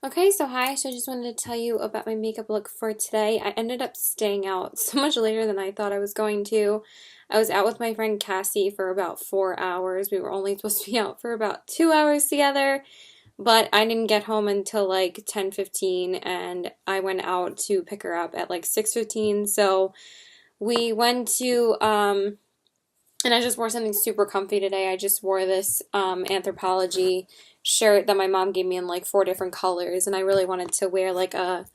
Okay, so hi. So I just wanted to tell you about my makeup look for today. I ended up staying out so much later than I thought I was going to. I was out with my friend Cassie for about 4 hours. We were only supposed to be out for about 2 hours together, but I didn't get home until like 10:15, and I went out to pick her up at like 6:15. So we went to and I just wore something super comfy today. I just wore this Anthropologie shirt that my mom gave me in like 4 different colors, and I really wanted to wear like a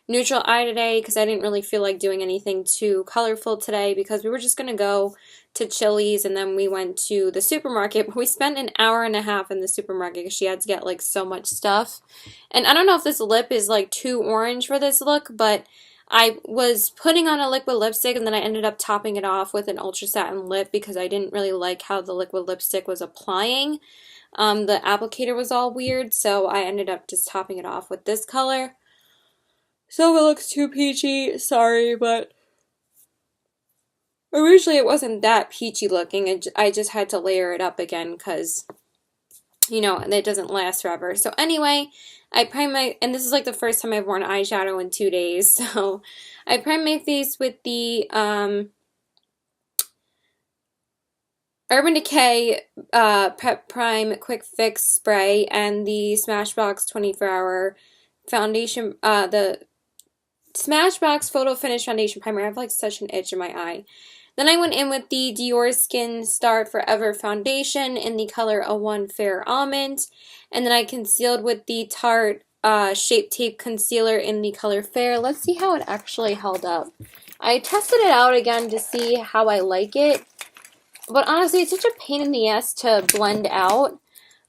neutral eye today because I didn't really feel like doing anything too colorful today because we were just gonna go to Chili's and then we went to the supermarket. But we spent an hour and a half in the supermarket because she had to get like so much stuff. And I don't know if this lip is like too orange for this look, but I was putting on a liquid lipstick and then I ended up topping it off with an Ultra Satin lip because I didn't really like how the liquid lipstick was applying. The applicator was all weird, so I ended up just topping it off with this color. So if it looks too peachy, sorry, but originally it wasn't that peachy looking. I just had to layer it up again because, it doesn't last forever. So anyway, I primed and this is like the first time I've worn eyeshadow in 2 days, so I primed my face with the Urban Decay Prep Prime Quick Fix Spray and the Smashbox 24-hour foundation, the Smashbox Photo Finish Foundation Primer. I have like such an itch in my eye. Then I went in with the Dior Skin Star Forever Foundation in the color 01 Fair Almond. And then I concealed with the Tarte Shape Tape Concealer in the color Fair. Let's see how it actually held up. I tested it out again to see how I like it. But honestly, it's such a pain in the ass to blend out.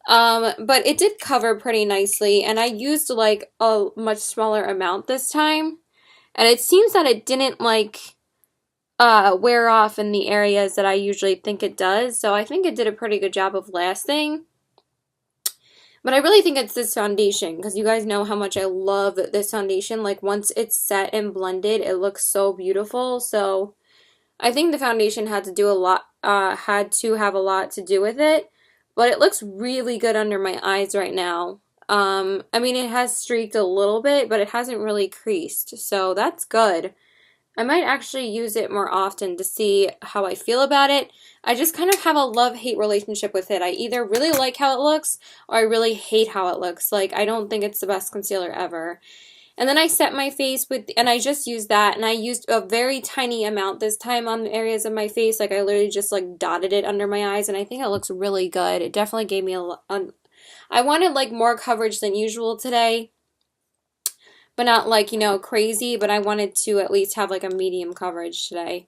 But it did cover pretty nicely. And I used like a much smaller amount this time. And it seems that it didn't like wear off in the areas that I usually think it does. So I think it did a pretty good job of lasting. But I really think it's this foundation because you guys know how much I love this foundation. Like once it's set and blended, it looks so beautiful. So I think the foundation had to do a lot, had to have a lot to do with it. But it looks really good under my eyes right now. I mean, it has streaked a little bit, but it hasn't really creased. So that's good. I might actually use it more often to see how I feel about it. I just kind of have a love-hate relationship with it. I either really like how it looks or I really hate how it looks. Like, I don't think it's the best concealer ever. And then I set my face with, and I just used that, and I used a very tiny amount this time on the areas of my face. Like, I literally just, like, dotted it under my eyes, and I think it looks really good. It definitely gave me I wanted, like, more coverage than usual today, but not like, crazy, but I wanted to at least have like a medium coverage today.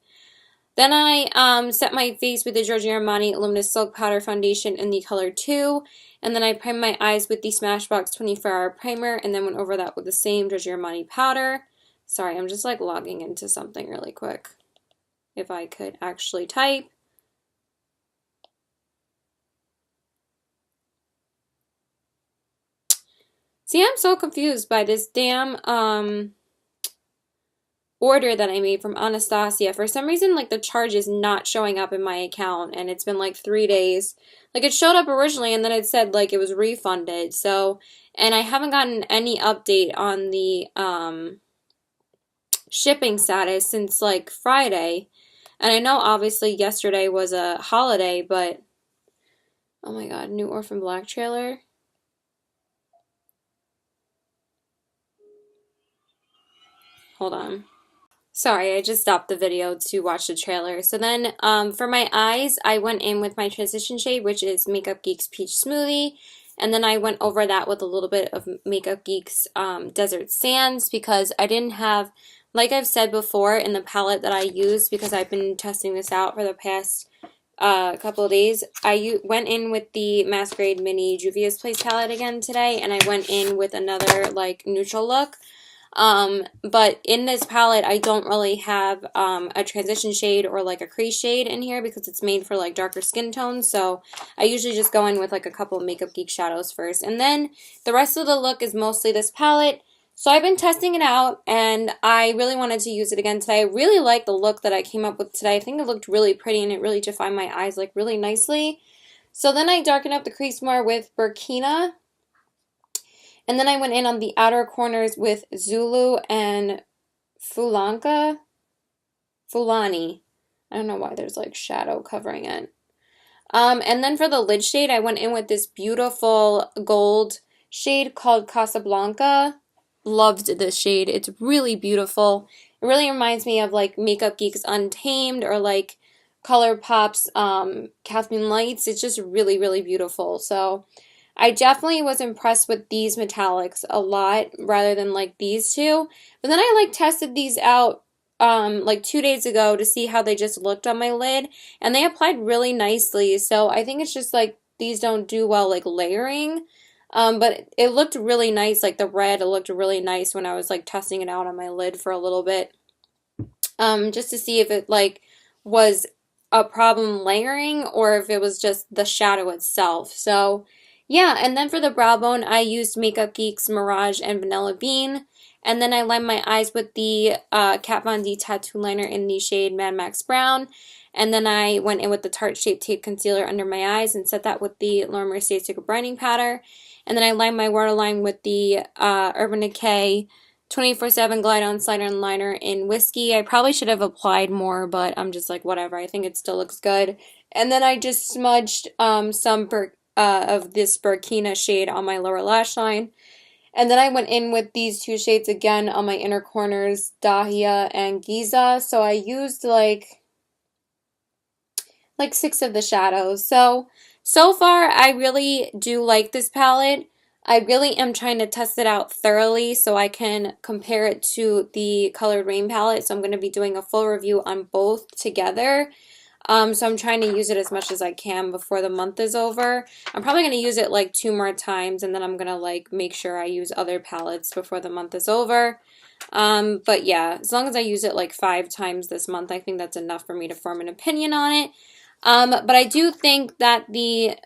Then I set my face with the Giorgio Armani Luminous Silk Powder Foundation in the color 2, and then I primed my eyes with the Smashbox 24-hour primer, and then went over that with the same Giorgio Armani powder. Sorry, I'm just like logging into something really quick. If I could actually type. See, I'm so confused by this damn order that I made from Anastasia. For some reason, like the charge is not showing up in my account, and it's been like 3 days. Like it showed up originally, and then it said like it was refunded. So, and I haven't gotten any update on the shipping status since like Friday. And I know obviously yesterday was a holiday, but oh my god, new Orphan Black trailer. Hold on. Sorry, I just stopped the video to watch the trailer. So then, for my eyes, I went in with my transition shade, which is Makeup Geek's Peach Smoothie. And then I went over that with a little bit of Makeup Geek's Desert Sands because I didn't have, like I've said before, in the palette that I used, because I've been testing this out for the past couple of days, I went in with the Masquerade Mini Juvia's Place palette again today, and I went in with another, like, neutral look. But in this palette, I don't really have a transition shade or like a crease shade in here because it's made for like darker skin tones. So I usually just go in with like a couple of Makeup Geek shadows first. And then the rest of the look is mostly this palette. So I've been testing it out and I really wanted to use it again today. I really like the look that I came up with today. I think it looked really pretty and it really defined my eyes like really nicely. So then I darkened up the crease more with Burkina. And then I went in on the outer corners with Zulu and Fulanka, Fulani. I don't know why there's like shadow covering it. And then for the lid shade, I went in with this beautiful gold shade called Casablanca. Loved this shade. It's really beautiful. It really reminds me of like Makeup Geek's Untamed or like ColourPop's Kathleen Lights. It's just really, really beautiful. So I definitely was impressed with these metallics a lot rather than like these two. But then I like tested these out like 2 days ago to see how they just looked on my lid, and they applied really nicely. So I think it's just like these don't do well like layering. But it looked really nice, like the red, it looked really nice when I was like testing it out on my lid for a little bit. Just to see if it like was a problem layering or if it was just the shadow itself. So yeah, and then for the brow bone, I used Makeup Geek's Mirage and Vanilla Bean. And then I lined my eyes with the Kat Von D tattoo liner in the shade Mad Max Brown. And then I went in with the Tarte Shape Tape Concealer under my eyes and set that with the Laura Mercier Secret Brightening Powder. And then I lined my waterline with the Urban Decay 24/7 Glide On Slider and Liner in Whiskey. I probably should have applied more, but I'm just like, whatever. I think it still looks good. And then I just smudged some of this Burkina shade on my lower lash line. And then I went in with these two shades again on my inner corners, Dahlia and Giza. So I used like 6 of the shadows. So far I really do like this palette. I really am trying to test it out thoroughly so I can compare it to the Colored Rain palette. So I'm going to be doing a full review on both together. So I'm trying to use it as much as I can before the month is over. I'm probably going to use it like 2 more times, and then I'm going to like make sure I use other palettes before the month is over. But yeah, as long as I use it like 5 times this month, I think that's enough for me to form an opinion on it. But I do think that the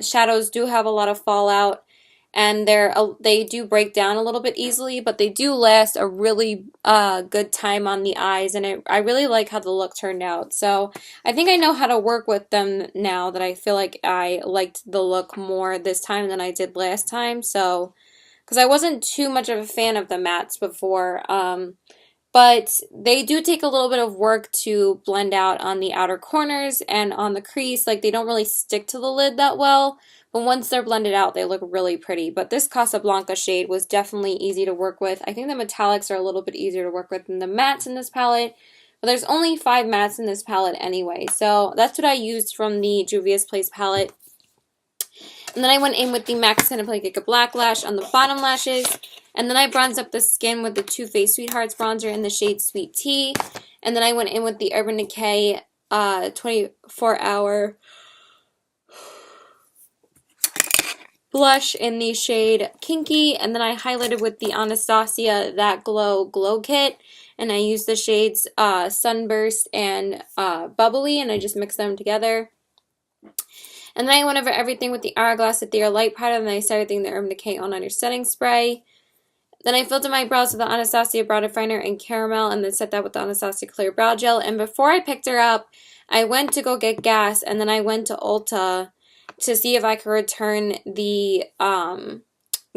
shadows do have a lot of fallout, and they do break down a little bit easily, but they do last a really good time on the eyes, and I really like how the look turned out. So I think I know how to work with them now that I feel like I liked the look more this time than I did last time. So, because I wasn't too much of a fan of the mattes before, but they do take a little bit of work to blend out on the outer corners and on the crease. Like, they don't really stick to the lid that well, but once they're blended out, they look really pretty. But this Casablanca shade was definitely easy to work with. I think the metallics are a little bit easier to work with than the mattes in this palette, but there's only 5 mattes in this palette anyway. So that's what I used from the Juvia's Place palette. And then I went in with the MAC Cinematic Black Lash on the bottom lashes. And then I bronzed up the skin with the Too Faced Sweethearts bronzer in the shade Sweet Tea. And then I went in with the Urban Decay 24-hour blush in the shade Kinky. And then I highlighted with the Anastasia That Glow Kit. And I used the shades Sunburst and Bubbly, and I just mixed them together. And then I went over everything with the Hourglass Ethereal Light Powder, and then I set everything with the Urban Decay All-Nighter Setting Spray. Then I filled in my brows with the Anastasia Brow Definer in Caramel, and then set that with the Anastasia Clear Brow Gel. And before I picked her up, I went to go get gas, and then I went to Ulta to see if I could return the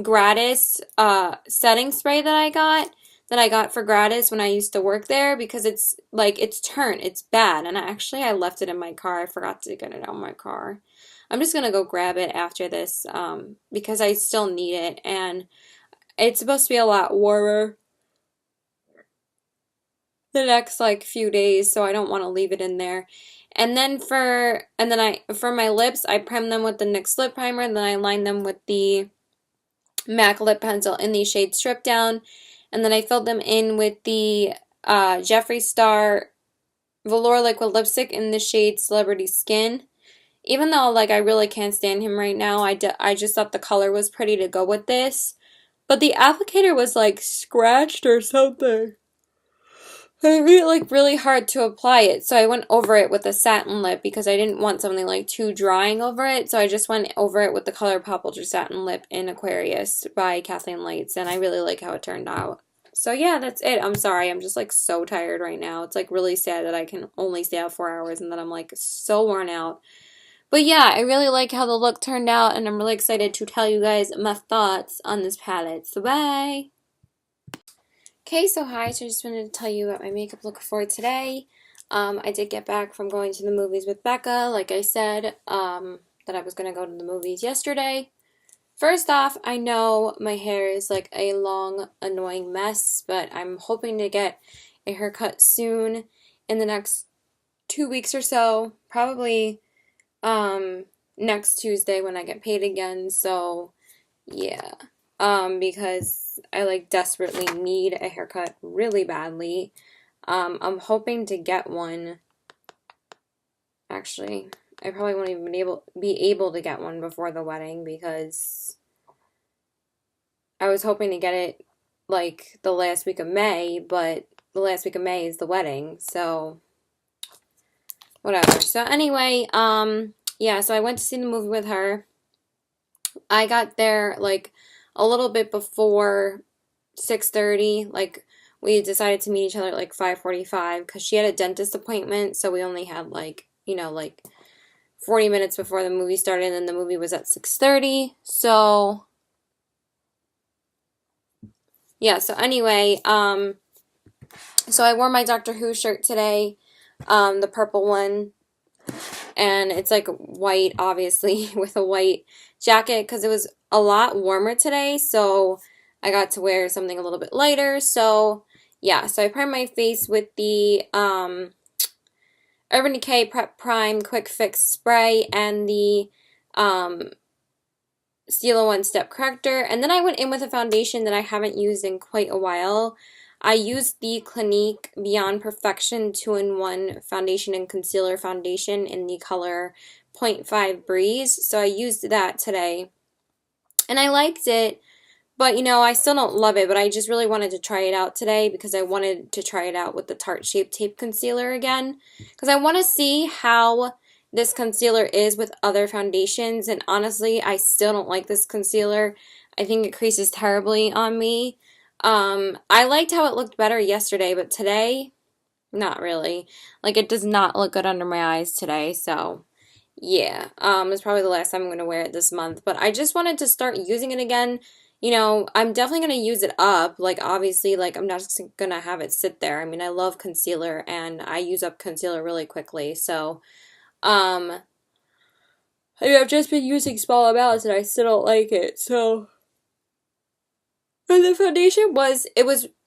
gratis setting spray that I got for gratis when I used to work there, because it's like, it's bad, and I left it in my car. I forgot to get it out of my car. I'm just gonna go grab it after this because I still need it, and it's supposed to be a lot warmer the next like few days, so I don't want to leave it in there. And then for my lips, I primed them with the NYX lip primer, and then I lined them with the MAC lip pencil in the shade Strip Down, and then I filled them in with the Jeffree Star Velour Liquid Lipstick in the shade Celebrity Skin. Even though, like, I really can't stand him right now, I just thought the color was pretty to go with this. But the applicator was, like, scratched or something. It made it, like, really hard to apply it. So I went over it with a satin lip because I didn't want something, like, too drying over it. So I just went over it with the ColourPop Ultra Satin Lip in Aquarius by Kathleen Lights. And I really like how it turned out. So yeah, that's it. I'm sorry. I'm just, like, so tired right now. It's, like, really sad that I can only stay out 4 hours and that I'm, like, so worn out. But yeah, I really like how the look turned out, and I'm really excited to tell you guys my thoughts on this palette. So bye! Okay, so hi, so I just wanted to tell you about my makeup look for today. I did get back from going to the movies with Becca, like I said, that I was going to go to the movies yesterday. First off, I know my hair is like a long, annoying mess, but I'm hoping to get a haircut soon in the next 2 weeks or so. Probably next Tuesday when I get paid again. So yeah. Because I like desperately need a haircut really badly. I'm hoping to get one. Actually, I probably won't even be able to get one before the wedding because I was hoping to get it like the last week of May, but the last week of May is the wedding, so whatever. So anyway, yeah, so I went to see the movie with her. I got there like a little bit before 6:30. Like we decided to meet each other at like 5:45 because she had a dentist appointment, so we only had like, like 40 minutes before the movie started, and then the movie was at 6:30. So yeah, so anyway, so I wore my Doctor Who shirt today, the purple one, and it's like white, obviously, with a white jacket because it was a lot warmer today, so I got to wear something a little bit lighter. So yeah, so I primed my face with the Urban Decay Prep Prime Quick Fix Spray and the Stila One Step Corrector, and then I went in with a foundation that I haven't used in quite a while. I used the Clinique Beyond Perfection 2-in-1 Foundation and Concealer Foundation in the color 0.5 Breeze, so I used that today. And I liked it, but I still don't love it, but I just really wanted to try it out today because I wanted to try it out with the Tarte Shape Tape Concealer again. Because I want to see how this concealer is with other foundations, and honestly, I still don't like this concealer. I think it creases terribly on me. I liked how it looked better yesterday, but today, not really. Like, it does not look good under my eyes today, so yeah. It's probably the last time I'm going to wear it this month, but I just wanted to start using it again. I'm definitely going to use it up. Like, obviously, like, I'm not just going to have it sit there. I mean, I love concealer, and I use up concealer really quickly, so, I mean, I've just been using small amounts, and I still don't like it, so. And the foundation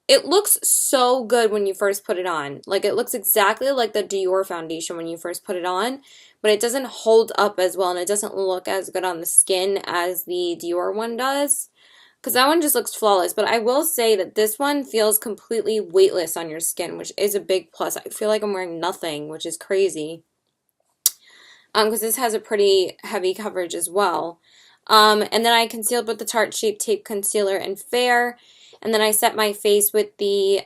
it looks so good when you first put it on. Like, it looks exactly like the Dior foundation when you first put it on, but it doesn't hold up as well, and it doesn't look as good on the skin as the Dior one does. Because that one just looks flawless, but I will say that this one feels completely weightless on your skin, which is a big plus. I feel like I'm wearing nothing, which is crazy. Because this has a pretty heavy coverage as well. And then I concealed with the Tarte Shape Tape Concealer in Fair. And then I set my face with the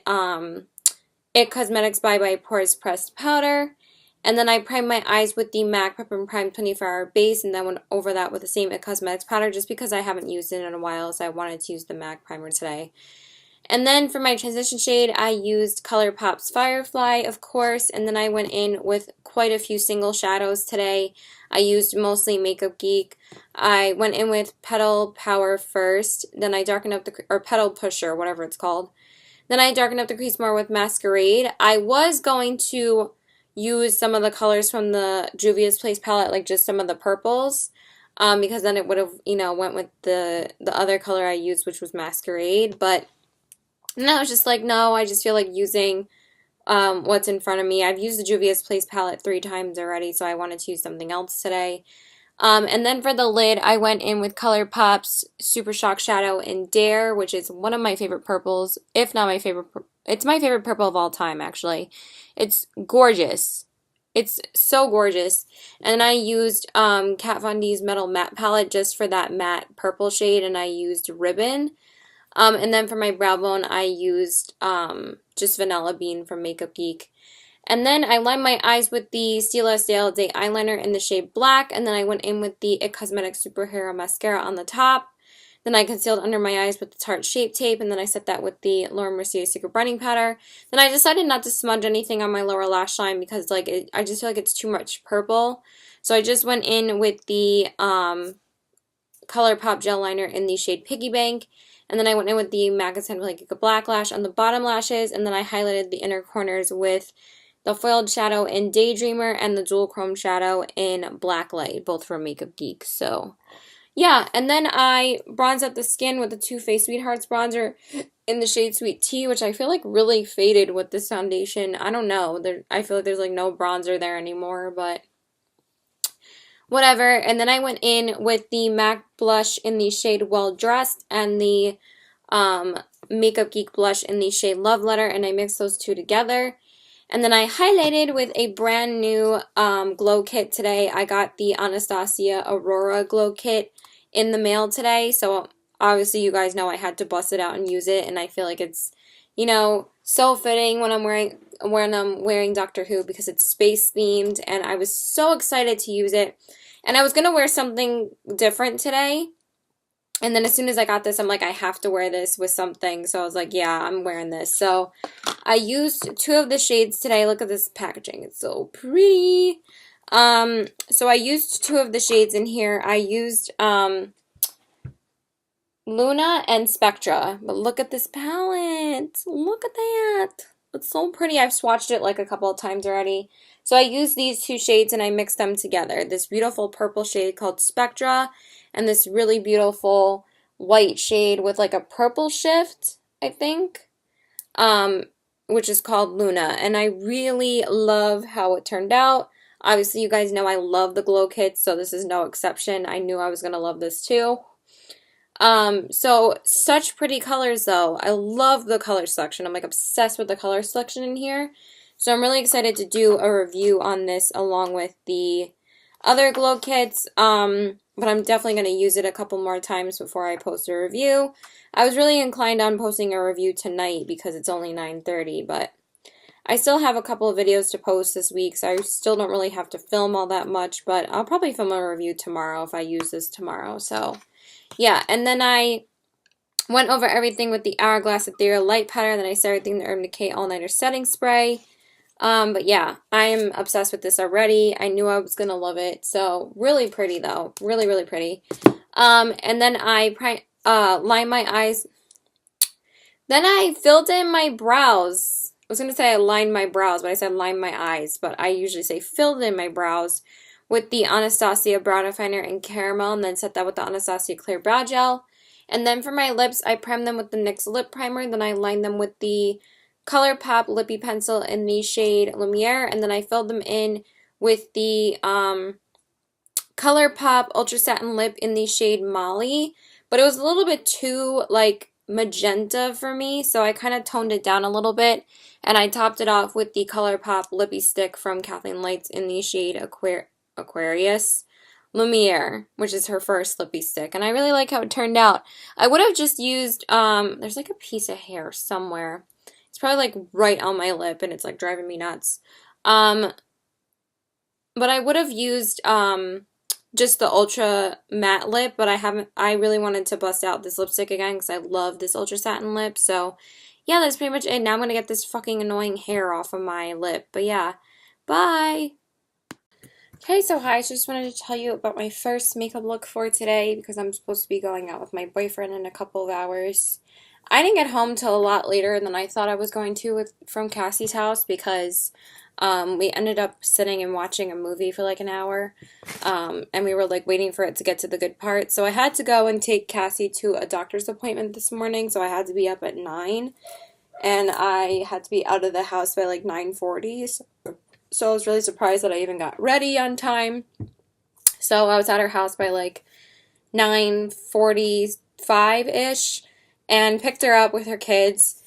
IT Cosmetics by Pores Pressed Powder. And then I primed my eyes with the MAC Prep and Prime 24-Hour Base, and then went over that with the same IT Cosmetics powder just because I haven't used it in a while, so I wanted to use the MAC primer today. And then for my transition shade, I used ColourPop's Firefly, of course, and then I went in with quite a few single shadows today. I used mostly Makeup Geek. I went in with Petal Power first, then I darkened up or Petal Pusher, whatever it's called. Then I darkened up the crease more with Masquerade. I was going to use some of the colors from the Juvia's Place palette, like just some of the purples, because then it would have, went with the other color I used, which was Masquerade, but and I was just like, no, I just feel like using what's in front of me. I've used the Juvia's Place palette 3 times already, so I wanted to use something else today. And then for the lid, I went in with ColourPop's Super Shock Shadow in Dare, which is one of my favorite purples, if not my favorite. It's my favorite purple of all time, actually. It's gorgeous. It's so gorgeous. And I used Kat Von D's Metal Matte palette just for that matte purple shade, and I used Ribbon. And then for my brow bone, I used just Vanilla Bean from Makeup Geek. And then I lined my eyes with the Stila Stale Day eyeliner in the shade Black, and then I went in with the IT Cosmetics Superhero Mascara on the top. Then I concealed under my eyes with the Tarte Shape Tape, and then I set that with the Laura Mercier Secret Brightening Powder. Then I decided not to smudge anything on my lower lash line because I just feel like it's too much purple. So I just went in with the ColourPop gel liner in the shade Piggy Bank. And then I went in with the MAC like a black lash on the bottom lashes. And then I highlighted the inner corners with the foiled shadow in Daydreamer and the dual chrome shadow in Black Light, both from Makeup Geek. So yeah, and then I bronzed up the skin with the Too Faced Sweethearts bronzer in the shade Sweet Tea, which I feel like really faded with this foundation. I don't know. I feel like there's like no bronzer there anymore, but whatever. And then I went in with the MAC blush in the shade Well Dressed and the Makeup Geek blush in the shade Love Letter, and I mixed those two together. And then I highlighted with a brand new glow kit today. I got the Anastasia Aurora glow kit in the mail today, so obviously you guys know I had to bust it out and use it, and I feel like it's, you know, so fitting when I'm wearing Doctor Who because it's space themed, and I was so excited to use it. And I was gonna wear something different today, and then as soon as I got this, I'm like, I have to wear this with something. So I was like, yeah, I'm wearing this. So I used two of the shades today. Look at this packaging. It's so pretty. So I used two of the shades in here. I used Luna and Spectra. But look at this palette. Look at that. It's so pretty. I've swatched it like a couple of times already. So I used these two shades and I mixed them together. This beautiful purple shade called Spectra and this really beautiful white shade with like a purple shift, I think, which is called Luna. And I really love how it turned out. Obviously, you guys know I love the glow kits, so this is no exception. I knew I was going to love this too. So such pretty colors though. I love the color selection. I'm like obsessed with the color selection in here. So I'm really excited to do a review on this along with the other glow kits. But I'm definitely going to use it a couple more times before I post a review. I was really inclined on posting a review tonight because it's only 9:30, but I still have a couple of videos to post this week, so I still don't really have to film all that much, but I'll probably film a review tomorrow if I use this tomorrow. So yeah, and then I went over everything with the Hourglass Ethereal Light Powder, then I started thinking the Urban Decay All Nighter Setting Spray. But yeah, I am obsessed with this already. I knew I was gonna love it. So really pretty though, really really pretty. And then I lined my eyes. Then I filled in my brows. I was gonna say I lined my brows, but I said lined my eyes. But I usually say filled in my brows with the Anastasia Brow Definer in Caramel, and then set that with the Anastasia Clear Brow Gel. And then for my lips, I primed them with the NYX Lip Primer. Then I lined them with the ColourPop Lippy Pencil in the shade Lumiere, and then I filled them in with the ColourPop Ultra Satin Lip in the shade Molly, but it was a little bit too, like, magenta for me, so I kind of toned it down a little bit, and I topped it off with the ColourPop Lippy Stick from Kathleen Lights in the shade Aquarius Lumiere, which is her first lippy stick, and I really like how it turned out. I would have just used, there's like a piece of hair somewhere. It's probably like right on my lip and it's like driving me nuts. But I would have used just the ultra matte lip, but I really wanted to bust out this lipstick again because I love this ultra satin lip. So yeah, that's pretty much it. Now I'm going to get this fucking annoying hair off of my lip. But yeah, bye! Okay, so hi, so just wanted to tell you about my first makeup look for today because I'm supposed to be going out with my boyfriend in a couple of hours. I didn't get home till a lot later than I thought I was going to from Cassie's house because we ended up sitting and watching a movie for like an hour, and we were like waiting for it to get to the good part. So I had to go and take Cassie to a doctor's appointment this morning, so I had to be up at 9, and I had to be out of the house by like 9:40. So I was really surprised that I even got ready on time. So I was at her house by like 9:45-ish. And picked her up with her kids.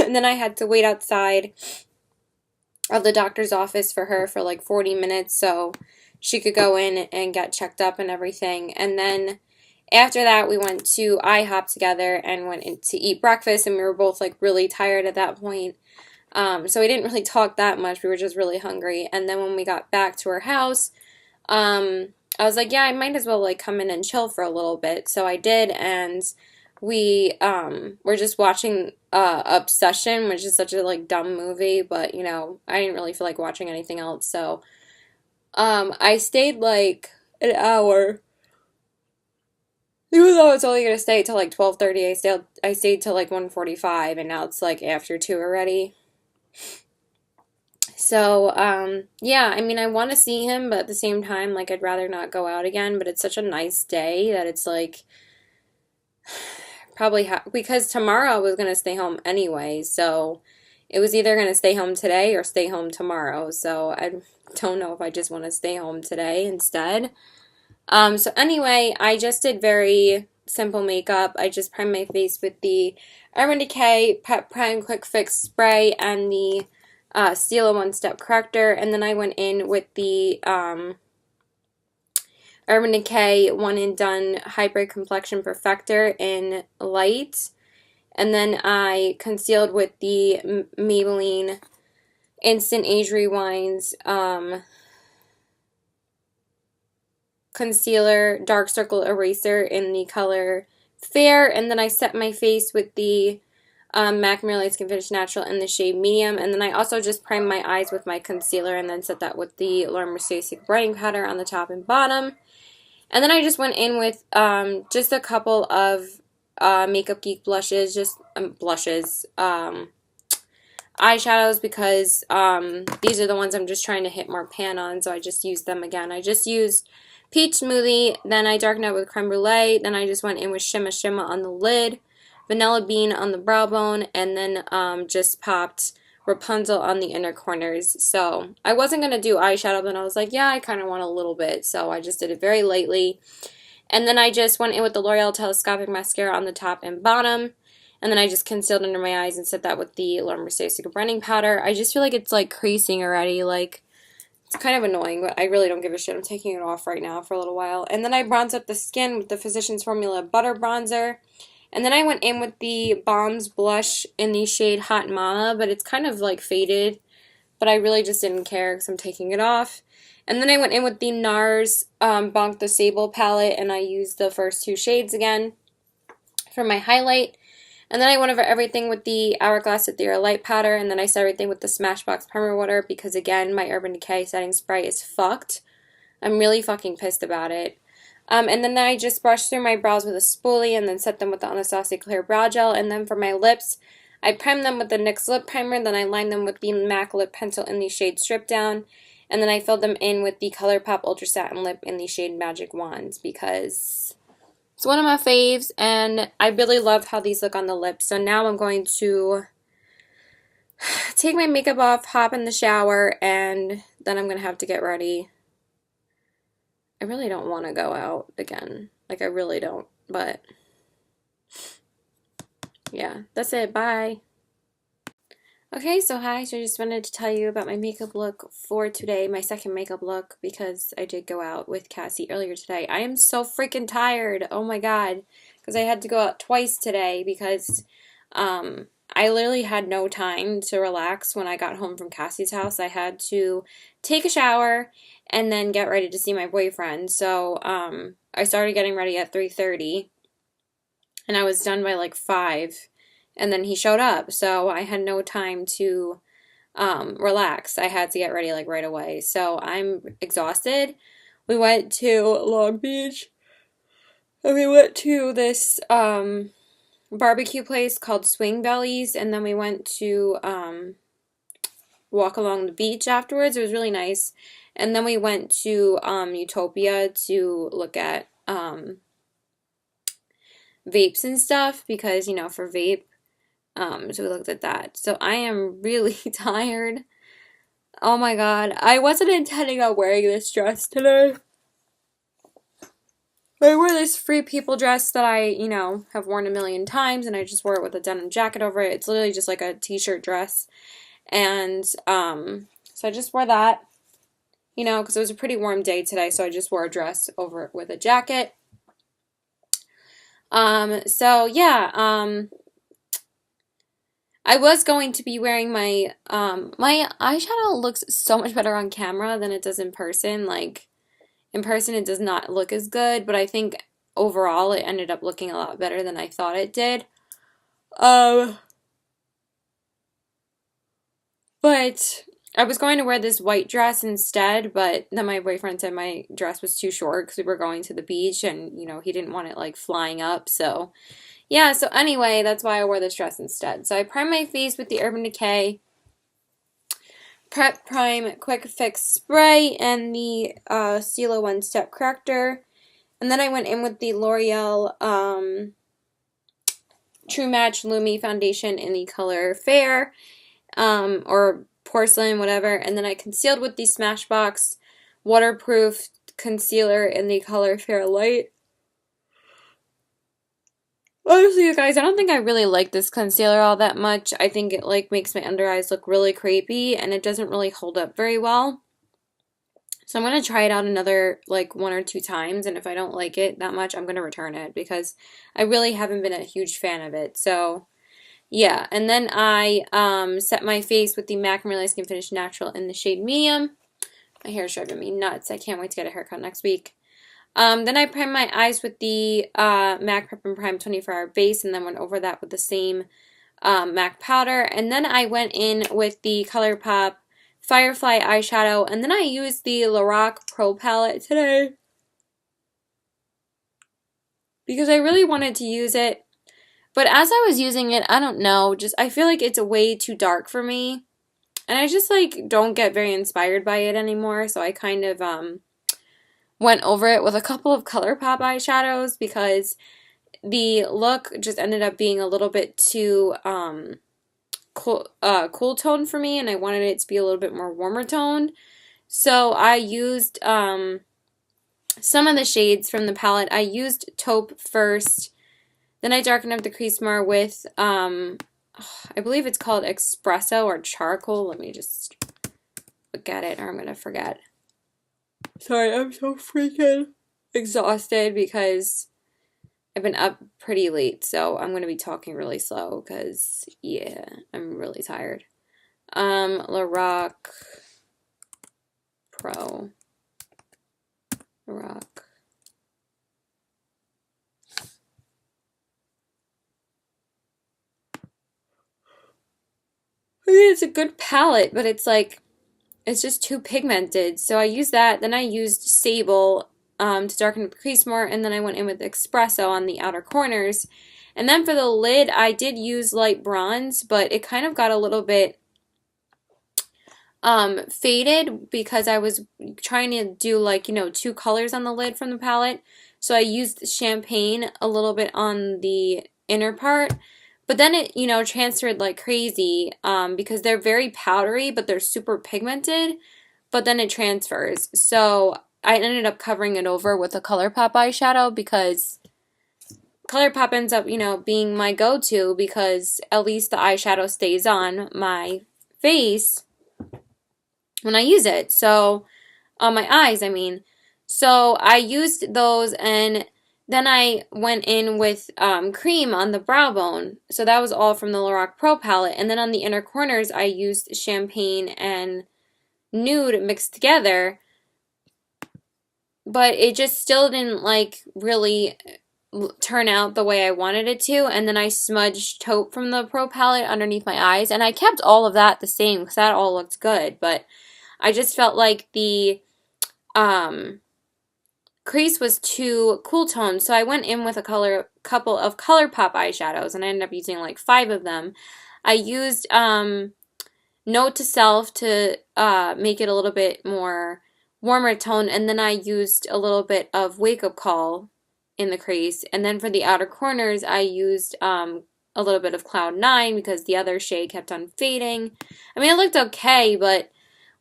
And then I had to wait outside of the doctor's office for her for like 40 minutes so she could go in and get checked up and everything. And then after that, we went to IHOP together and went in to eat breakfast, and we were both like really tired at that point. So we didn't really talk that much. We were just really hungry. And then when we got back to her house, I was like, yeah, I might as well like come in and chill for a little bit. So I did, and we were just watching Obsession, which is such a like dumb movie, but you know, I didn't really feel like watching anything else, so I stayed like an hour. Even though it's only gonna stay till like 12:30, I stayed till like 1:45, and now it's like after 2 already. So, yeah, I mean, I want to see him, but at the same time, like, I'd rather not go out again. But it's such a nice day that it's like because tomorrow I was gonna stay home anyway. So it was either gonna stay home today or stay home tomorrow. So I don't know if I just want to stay home today instead. So anyway, I just did very simple makeup. I just primed my face with the Urban Decay Pep Prime Quick Fix Spray and the Stila One Step Corrector, and then I went in with the Urban Decay One and Done Hybrid Complexion Perfector in light, and then I concealed with the Maybelline Instant Age Rewinds concealer dark circle eraser in the color Fair, and then I set my face with the MAC Mirror Skin Finish Natural in the shade Medium, and then I also just primed my eyes with my concealer and then set that with the Laura Mercier Brightening Powder on the top and bottom. And then I just went in with just a couple of Makeup Geek blushes, just eyeshadows, because these are the ones I'm just trying to hit more pan on, so I just used them again. I just used Peach Smoothie, then I darkened out with Creme Brulee, then I just went in with Shimma Shimma on the lid, Vanilla Bean on the brow bone, and then just popped Rapunzel on the inner corners. So I wasn't going to do eyeshadow, but I was like, yeah, I kind of want a little bit, so I just did it very lightly. And then I just went in with the L'Oreal Telescopic Mascara on the top and bottom. And then I just concealed under my eyes and set that with the Laura Mercier Brightening Powder. I just feel like it's like creasing already. Like, it's kind of annoying, but I really don't give a shit. I'm taking it off right now for a little while. And then I bronzed up the skin with the Physicians Formula Butter Bronzer. And then I went in with the Bombs blush in the shade Hot Mama, but it's kind of like faded. But I really just didn't care because I'm taking it off. And then I went in with the NARS Bonk the Sable palette, and I used the first two shades again for my highlight. And then I went over everything with the Hourglass Ethereal Light Powder, and then I set everything with the Smashbox Primer Water because, again, my Urban Decay setting spray is fucked. I'm really fucking pissed about it. And then I just brushed through my brows with a spoolie and then set them with the Anastasia Clear Brow Gel. And then for my lips, I primed them with the NYX Lip Primer, then I lined them with the MAC Lip Pencil in the shade Strip Down. And then I filled them in with the ColourPop Ultra Satin Lip in the shade Magic Wands because it's one of my faves, and I really love how these look on the lips. So now I'm going to take my makeup off, hop in the shower, and then I'm going to have to get ready. I really don't want to go out again. Like, I really don't. But, yeah, that's it. Bye. Okay, so hi. So I just wanted to tell you about my makeup look for today, my second makeup look, because I did go out with Cassie earlier today. I am so freaking tired. Oh my god. Because I had to go out twice today because I literally had no time to relax when I got home from Cassie's house. I had to take a shower and then get ready to see my boyfriend. So I started getting ready at 3:30 and I was done by like 5. And then he showed up, so I had no time to relax. I had to get ready like right away. So I'm exhausted. We went to Long Beach, and we went to this barbecue place called Swing Bellies, and then we went to walk along the beach afterwards. It was really nice. And then we went to Utopia to look at vapes and stuff because, you know, for vape. So we looked at that. So I am really tired. Oh my god. I wasn't intending on wearing this dress today. I wore this Free People dress that I, you know, have worn a million times, and I just wore it with a denim jacket over it. It's literally just like a t-shirt dress. And, so I just wore that, you know, because it was a pretty warm day today, so I just wore a dress over it with a jacket. So yeah, I was going to be wearing my eyeshadow looks so much better on camera than it does in person. Like, in person it does not look as good, but I think overall it ended up looking a lot better than I thought it did. But I was going to wear this white dress instead, but then my boyfriend said my dress was too short because we were going to the beach and, he didn't want it like flying up. So, yeah, so anyway, that's why I wore this dress instead. So I primed my face with the Urban Decay Prep Prime Quick Fix Spray and the Stila One Step Corrector. And then I went in with the L'Oreal True Match Lumi Foundation in the color Fair, or Porcelain, whatever. And then I concealed with the Smashbox Waterproof Concealer in the color Fair Light. Honestly, you guys, I don't think I really like this concealer all that much. I think it like makes my under eyes look really creepy and it doesn't really hold up very well. So I'm going to try it out another like 1 or 2 times, and if I don't like it that much, I'm going to return it because I really haven't been a huge fan of it. So yeah, and then I set my face with the MAC Real Skin Finish Natural in the shade Medium. My hair is driving me nuts. I can't wait to get a haircut next week. Then I primed my eyes with the MAC Prep and Prime 24-hour base, and then went over that with the same MAC powder. And then I went in with the ColourPop Firefly eyeshadow, and then I used the Lookbook Pro palette today because I really wanted to use it. But as I was using it, I don't know, just I feel like it's way too dark for me. And I just like don't get very inspired by it anymore, so I kind of went over it with a couple of ColourPop eyeshadows because the look just ended up being a little bit too cool tone for me, and I wanted it to be a little bit more warmer toned. So I used some of the shades from the palette. I used Taupe first, then I darkened up the crease more with I believe it's called Espresso or Charcoal. Let me just look at it or I'm gonna forget. Sorry, I'm so freaking exhausted because I've been up pretty late, so I'm going to be talking really slow because, yeah, I'm really tired. Lookbook Pro. Lookbook. I mean, it's a good palette, but it's like, it's just too pigmented. So I used that. Then I used Sable to darken the crease more, and then I went in with Espresso on the outer corners. And then for the lid, I did use light bronze, but it kind of got a little bit faded because I was trying to do like, 2 colors on the lid from the palette. So I used champagne a little bit on the inner part. But then it, transferred like crazy because they're very powdery, but they're super pigmented. But then it transfers. So I ended up covering it over with a ColourPop eyeshadow because ColourPop ends up, being my go-to because at least the eyeshadow stays on my face when I use it. So, on my eyes, I mean. So I used those, and then I went in with cream on the brow bone. So that was all from the Lookbook Pro palette. And then on the inner corners, I used champagne and nude mixed together. But it just still didn't like really turn out the way I wanted it to. And then I smudged taupe from the Pro palette underneath my eyes. And I kept all of that the same because that all looked good. But I just felt like the crease was too cool toned, so I went in with a couple of ColourPop eyeshadows, and I ended up using like 5 of them. I used Note to Self to make it a little bit more warmer tone, and then I used a little bit of Wake Up Call in the crease, and then for the outer corners I used a little bit of Cloud 9 because the other shade kept on fading. I mean, it looked okay, but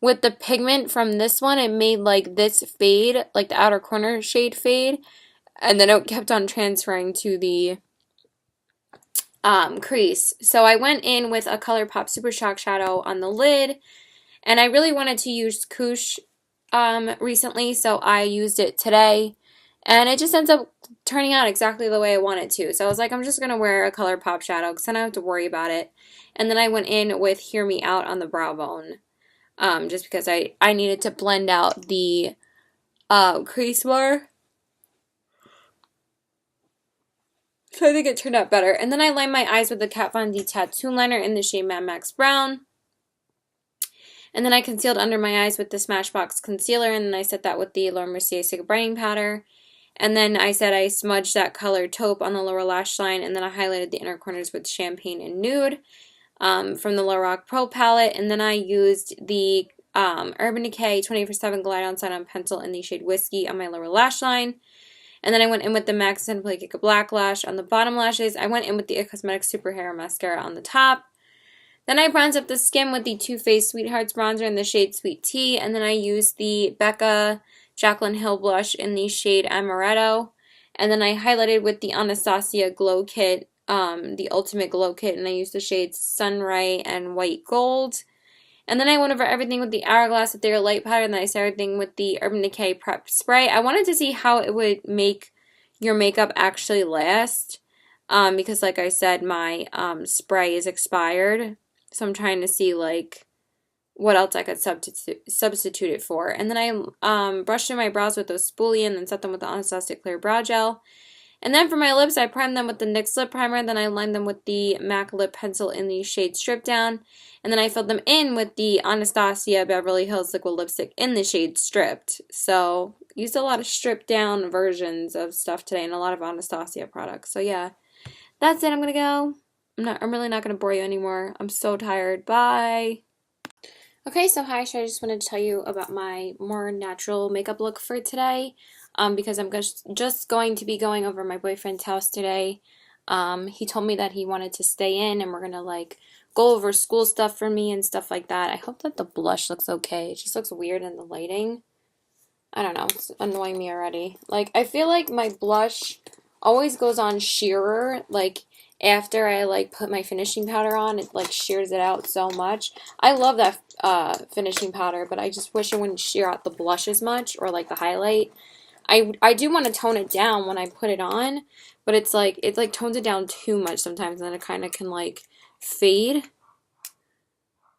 with the pigment from this one, it made like this fade, like the outer corner shade fade, and then it kept on transferring to the crease. So I went in with a ColourPop Super Shock Shadow on the lid, and I really wanted to use Koosh recently, so I used it today, and it just ends up turning out exactly the way I want it to. So I was like, I'm just going to wear a ColourPop shadow because then I don't have to worry about it. And then I went in with Hear Me Out on the brow bone. Just because I needed to blend out the crease more. So I think it turned out better. And then I lined my eyes with the Kat Von D Tattoo Liner in the shade Mad Max Brown. And then I concealed under my eyes with the Smashbox concealer, and then I set that with the Laura Mercier Secret Brightening Powder. And then I said I smudged that color taupe on the lower lash line, and then I highlighted the inner corners with Champagne and Nude from the Lorac Pro palette. And then I used the Urban Decay 24/7 Glide On Side On Pencil in the shade Whiskey on my lower lash line. And then I went in with the MAC Play Cake Black Lash on the bottom lashes. I went in with the IT Cosmetics Super Hair Mascara on the top. Then I bronzed up the skin with the Too Faced Sweethearts bronzer in the shade Sweet Tea. And then I used the Becca Jaclyn Hill blush in the shade Amaretto. And then I highlighted with the Anastasia Glow Kit, the Ultimate Glow Kit. And I used the shades Sunray and White Gold. And then I went over everything with the Hourglass Ethereal Light Powder, and then I started everything with the Urban Decay Prep Spray. I wanted to see how it would make your makeup actually last, because like I said, my spray is expired. So I'm trying to see like what else I could substitute it for. And then I brushed in my brows with those spoolie and then set them with the Anastasia Clear Brow Gel. And then for my lips, I primed them with the NYX Lip Primer. Then I lined them with the MAC Lip Pencil in the shade Strip Down. And then I filled them in with the Anastasia Beverly Hills Liquid Lipstick in the shade Stripped. So, used a lot of stripped down versions of stuff today and a lot of Anastasia products. So yeah, that's it. I'm going to go. I'm really not going to bore you anymore. I'm so tired. Bye. Okay, so hi, I just wanted to tell you about my more natural makeup look for today. Because I'm just going to be going over my boyfriend's house today. He told me that he wanted to stay in and we're going to like go over school stuff for me and stuff like that. I hope that the blush looks okay. It just looks weird in the lighting. I don't know. It's annoying me already. Like, I feel like my blush always goes on sheerer. Like, after I like put my finishing powder on, it like shears it out so much. I love that finishing powder, but I just wish it wouldn't shear out the blush as much or like the highlight. I do want to tone it down when I put it on, but it tones it down too much sometimes, and then it kind of can like fade.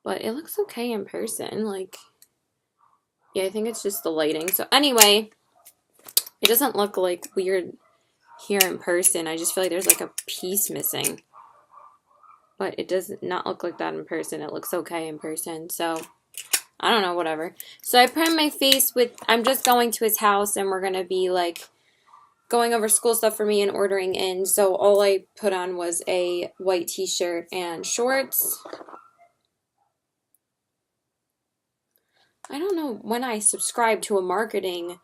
But it looks okay in person. Like, yeah, I think it's just the lighting. So anyway, it doesn't look like weird here in person. I just feel like there's like a piece missing. But it does not look like that in person. It looks okay in person. So I don't know, whatever. So I primed my face with, I'm just going to his house and we're going to be like going over school stuff for me and ordering in. So all I put on was a white t-shirt and shorts. I don't know when I subscribed to a marketing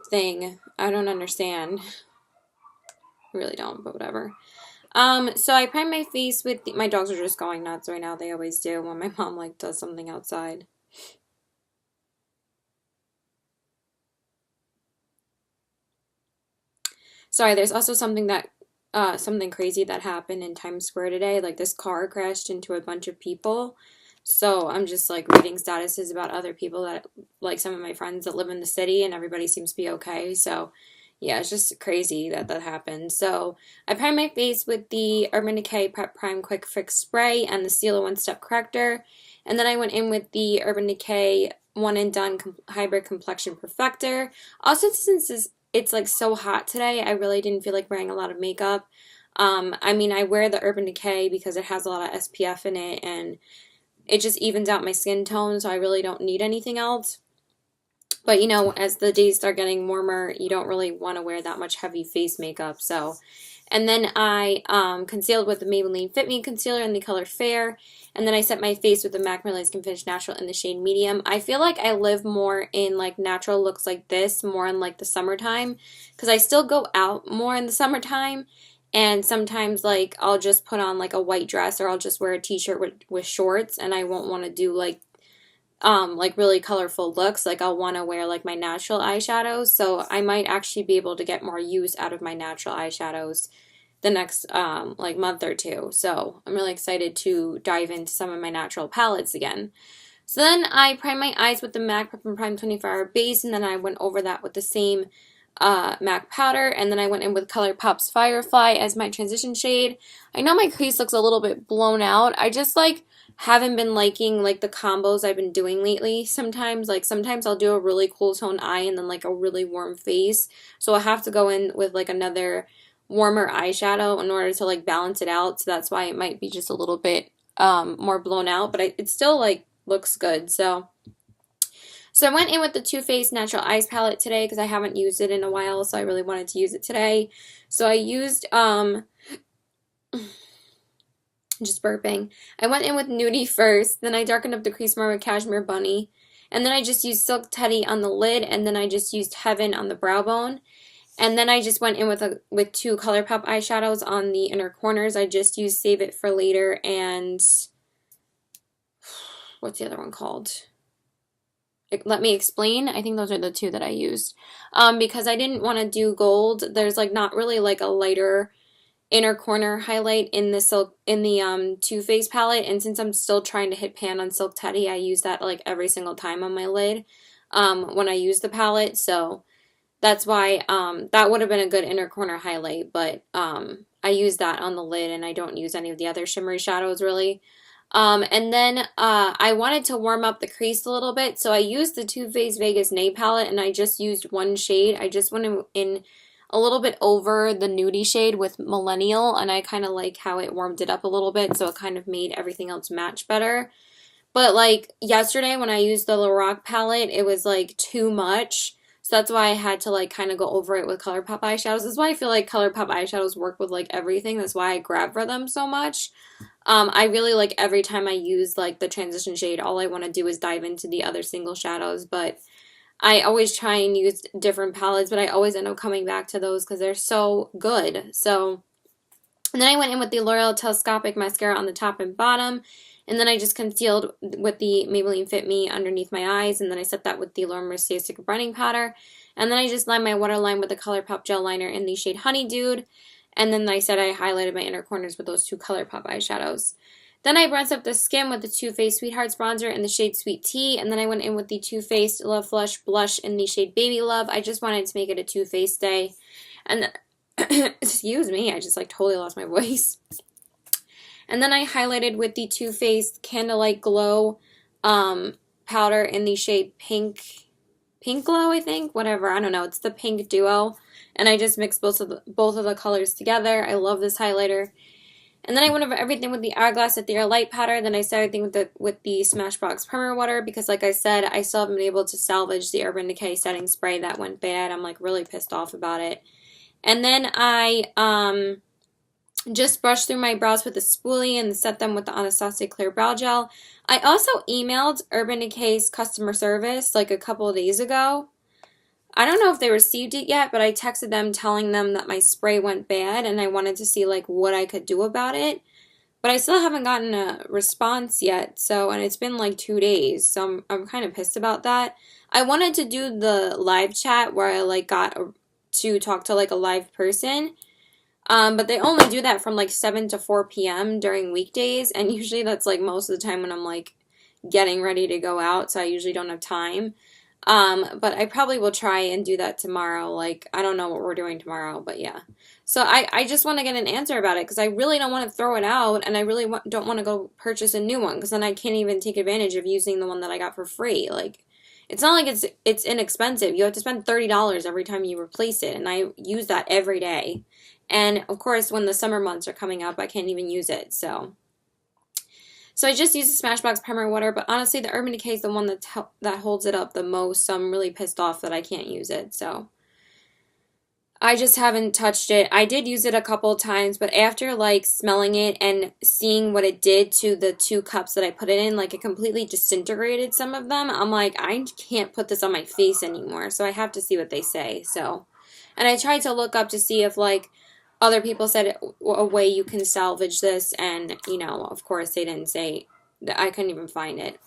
thing. I don't understand. I really don't, but whatever. So I primed my face with, my dogs are just going nuts right now. They always do when my mom like does something outside. Sorry, there's also something crazy that happened in Times Square today. Like this car crashed into a bunch of people. So I'm just like reading statuses about other people that, like some of my friends that live in the city, and everybody seems to be okay. So yeah, it's just crazy that happened. So I primed my face with the Urban Decay Prep Prime Quick Fix Spray and the Stila One Step Corrector. And then I went in with the Urban Decay One and Done Hybrid Complexion Perfector. Also, since it's like so hot today, I really didn't feel like wearing a lot of makeup. I mean, I wear the Urban Decay because it has a lot of SPF in it, and it just evens out my skin tone, so I really don't need anything else. But, you know, as the days start getting warmer, you don't really want to wear that much heavy face makeup. So, and then I concealed with the Maybelline Fit Me Concealer in the color Fair. And then I set my face with the MAC Merlot Skin Finish Natural in the shade Medium. I feel like I live more in, like, natural looks like this, more in, like, the summertime. Because I still go out more in the summertime. And sometimes, like, I'll just put on, like, a white dress, or I'll just wear a t-shirt with shorts. And I won't want to do, like really colorful looks. Like, I'll want to wear like my natural eyeshadows, so I might actually be able to get more use out of my natural eyeshadows the next like month or two. So I'm really excited to dive into some of my natural palettes again. So then I primed my eyes with the MAC Prep and Prime 24-Hour Base, and then I went over that with the same MAC powder, and then I went in with ColourPop's Firefly as my transition shade. I know my crease looks a little bit blown out. I just like haven't been liking like the combos I've been doing lately. Sometimes I'll do a really cool tone eye and then like a really warm face. So I'll have to go in with like another warmer eyeshadow in order to like balance it out. So that's why it might be just a little bit more blown out, but it's still like looks good. So I went in with the Too Faced Natural Eyes palette today because I haven't used it in a while, so I really wanted to use it today. So I used, just burping. I went in with Nudie first, then I darkened up the crease more with Cashmere Bunny, and then I just used Silk Teddy on the lid, and then I just used Heaven on the brow bone. And then I just went in with two ColourPop eyeshadows on the inner corners. I just used Save It for Later and what's the other one called? Let me explain. I think those are the two that I used. Because I didn't want to do gold. There's like not really like a lighter inner corner highlight in the Too Faced palette, and since I'm still trying to hit pan on Silk Teddy, I use that like every single time on my lid when I use the palette. So that's why that would have been a good inner corner highlight, but I use that on the lid and I don't use any of the other shimmery shadows really. And then I wanted to warm up the crease a little bit, so I used the Too Faced Vegas Nay palette and I just used one shade. I just went in a little bit over the nudie shade with Millennial, and I kind of like how it warmed it up a little bit, so it kind of made everything else match better. But like yesterday when I used the Lookbook palette, it was like too much. So that's why I had to like kind of go over it with ColourPop eyeshadows. That's why I feel like ColourPop eyeshadows work with like everything. That's why I grab for them so much. I really like every time I use like the transition shade, all I want to do is dive into the other single shadows. But I always try and use different palettes, but I always end up coming back to those because they're so good. So, and then I went in with the L'Oreal Telescopic Mascara on the top and bottom. And then I just concealed with the Maybelline Fit Me underneath my eyes. And then I set that with the Laura Mercier Stick Brightening Powder. And then I just lined my waterline with the ColourPop Gel Liner in the shade Honeydew. And then I said I highlighted my inner corners with those two ColourPop eyeshadows. Then I bronzed up the skin with the Too Faced Sweethearts Bronzer in the shade Sweet Tea. And then I went in with the Too Faced Love Flush Blush in the shade Baby Love. I just wanted to make it a Too Faced day. And then, excuse me, I just like totally lost my voice. And then I highlighted with the Too Faced Candlelight Glow powder in the shade Pink Glow, I think. Whatever, I don't know. It's the Pink Duo. And I just mixed both of the colors together. I love this highlighter. And then I went over everything with the Hourglass Ethereal Light powder. Then I started everything with the Smashbox Primer Water because, like I said, I still haven't been able to salvage the Urban Decay setting spray that went bad. I'm like really pissed off about it. And then I just brushed through my brows with a spoolie and set them with the Anastasia Clear Brow Gel. I also emailed Urban Decay's customer service like a couple of days ago. I don't know if they received it yet, but I texted them telling them that my spray went bad and I wanted to see like what I could do about it. But I still haven't gotten a response yet, and it's been like 2 days, so I'm kind of pissed about that. I wanted to do the live chat where I like got to talk to like a live person. But they only do that from like 7 to 4 p.m. during weekdays, and usually that's like most of the time when I'm like getting ready to go out, so I usually don't have time. But I probably will try and do that tomorrow. Like, I don't know what we're doing tomorrow, but yeah. So I just want to get an answer about it because I really don't want to throw it out, and I really don't want to go purchase a new one because then I can't even take advantage of using the one that I got for free. Like, it's not like it's inexpensive. You have to spend $30 every time you replace it, and I use that every day. And, of course, when the summer months are coming up, I can't even use it, so I just used the Smashbox Primer Water, but honestly, the Urban Decay is the one that holds it up the most, so I'm really pissed off that I can't use it, so I just haven't touched it. I did use it a couple of times, but after, like, smelling it and seeing what it did to the 2 cups that I put it in, like, it completely disintegrated some of them. I'm like, I can't put this on my face anymore, so I have to see what they say, so. And I tried to look up to see if, like, other people said a way you can salvage this, and, you know, of course, they didn't say that. I couldn't even find it.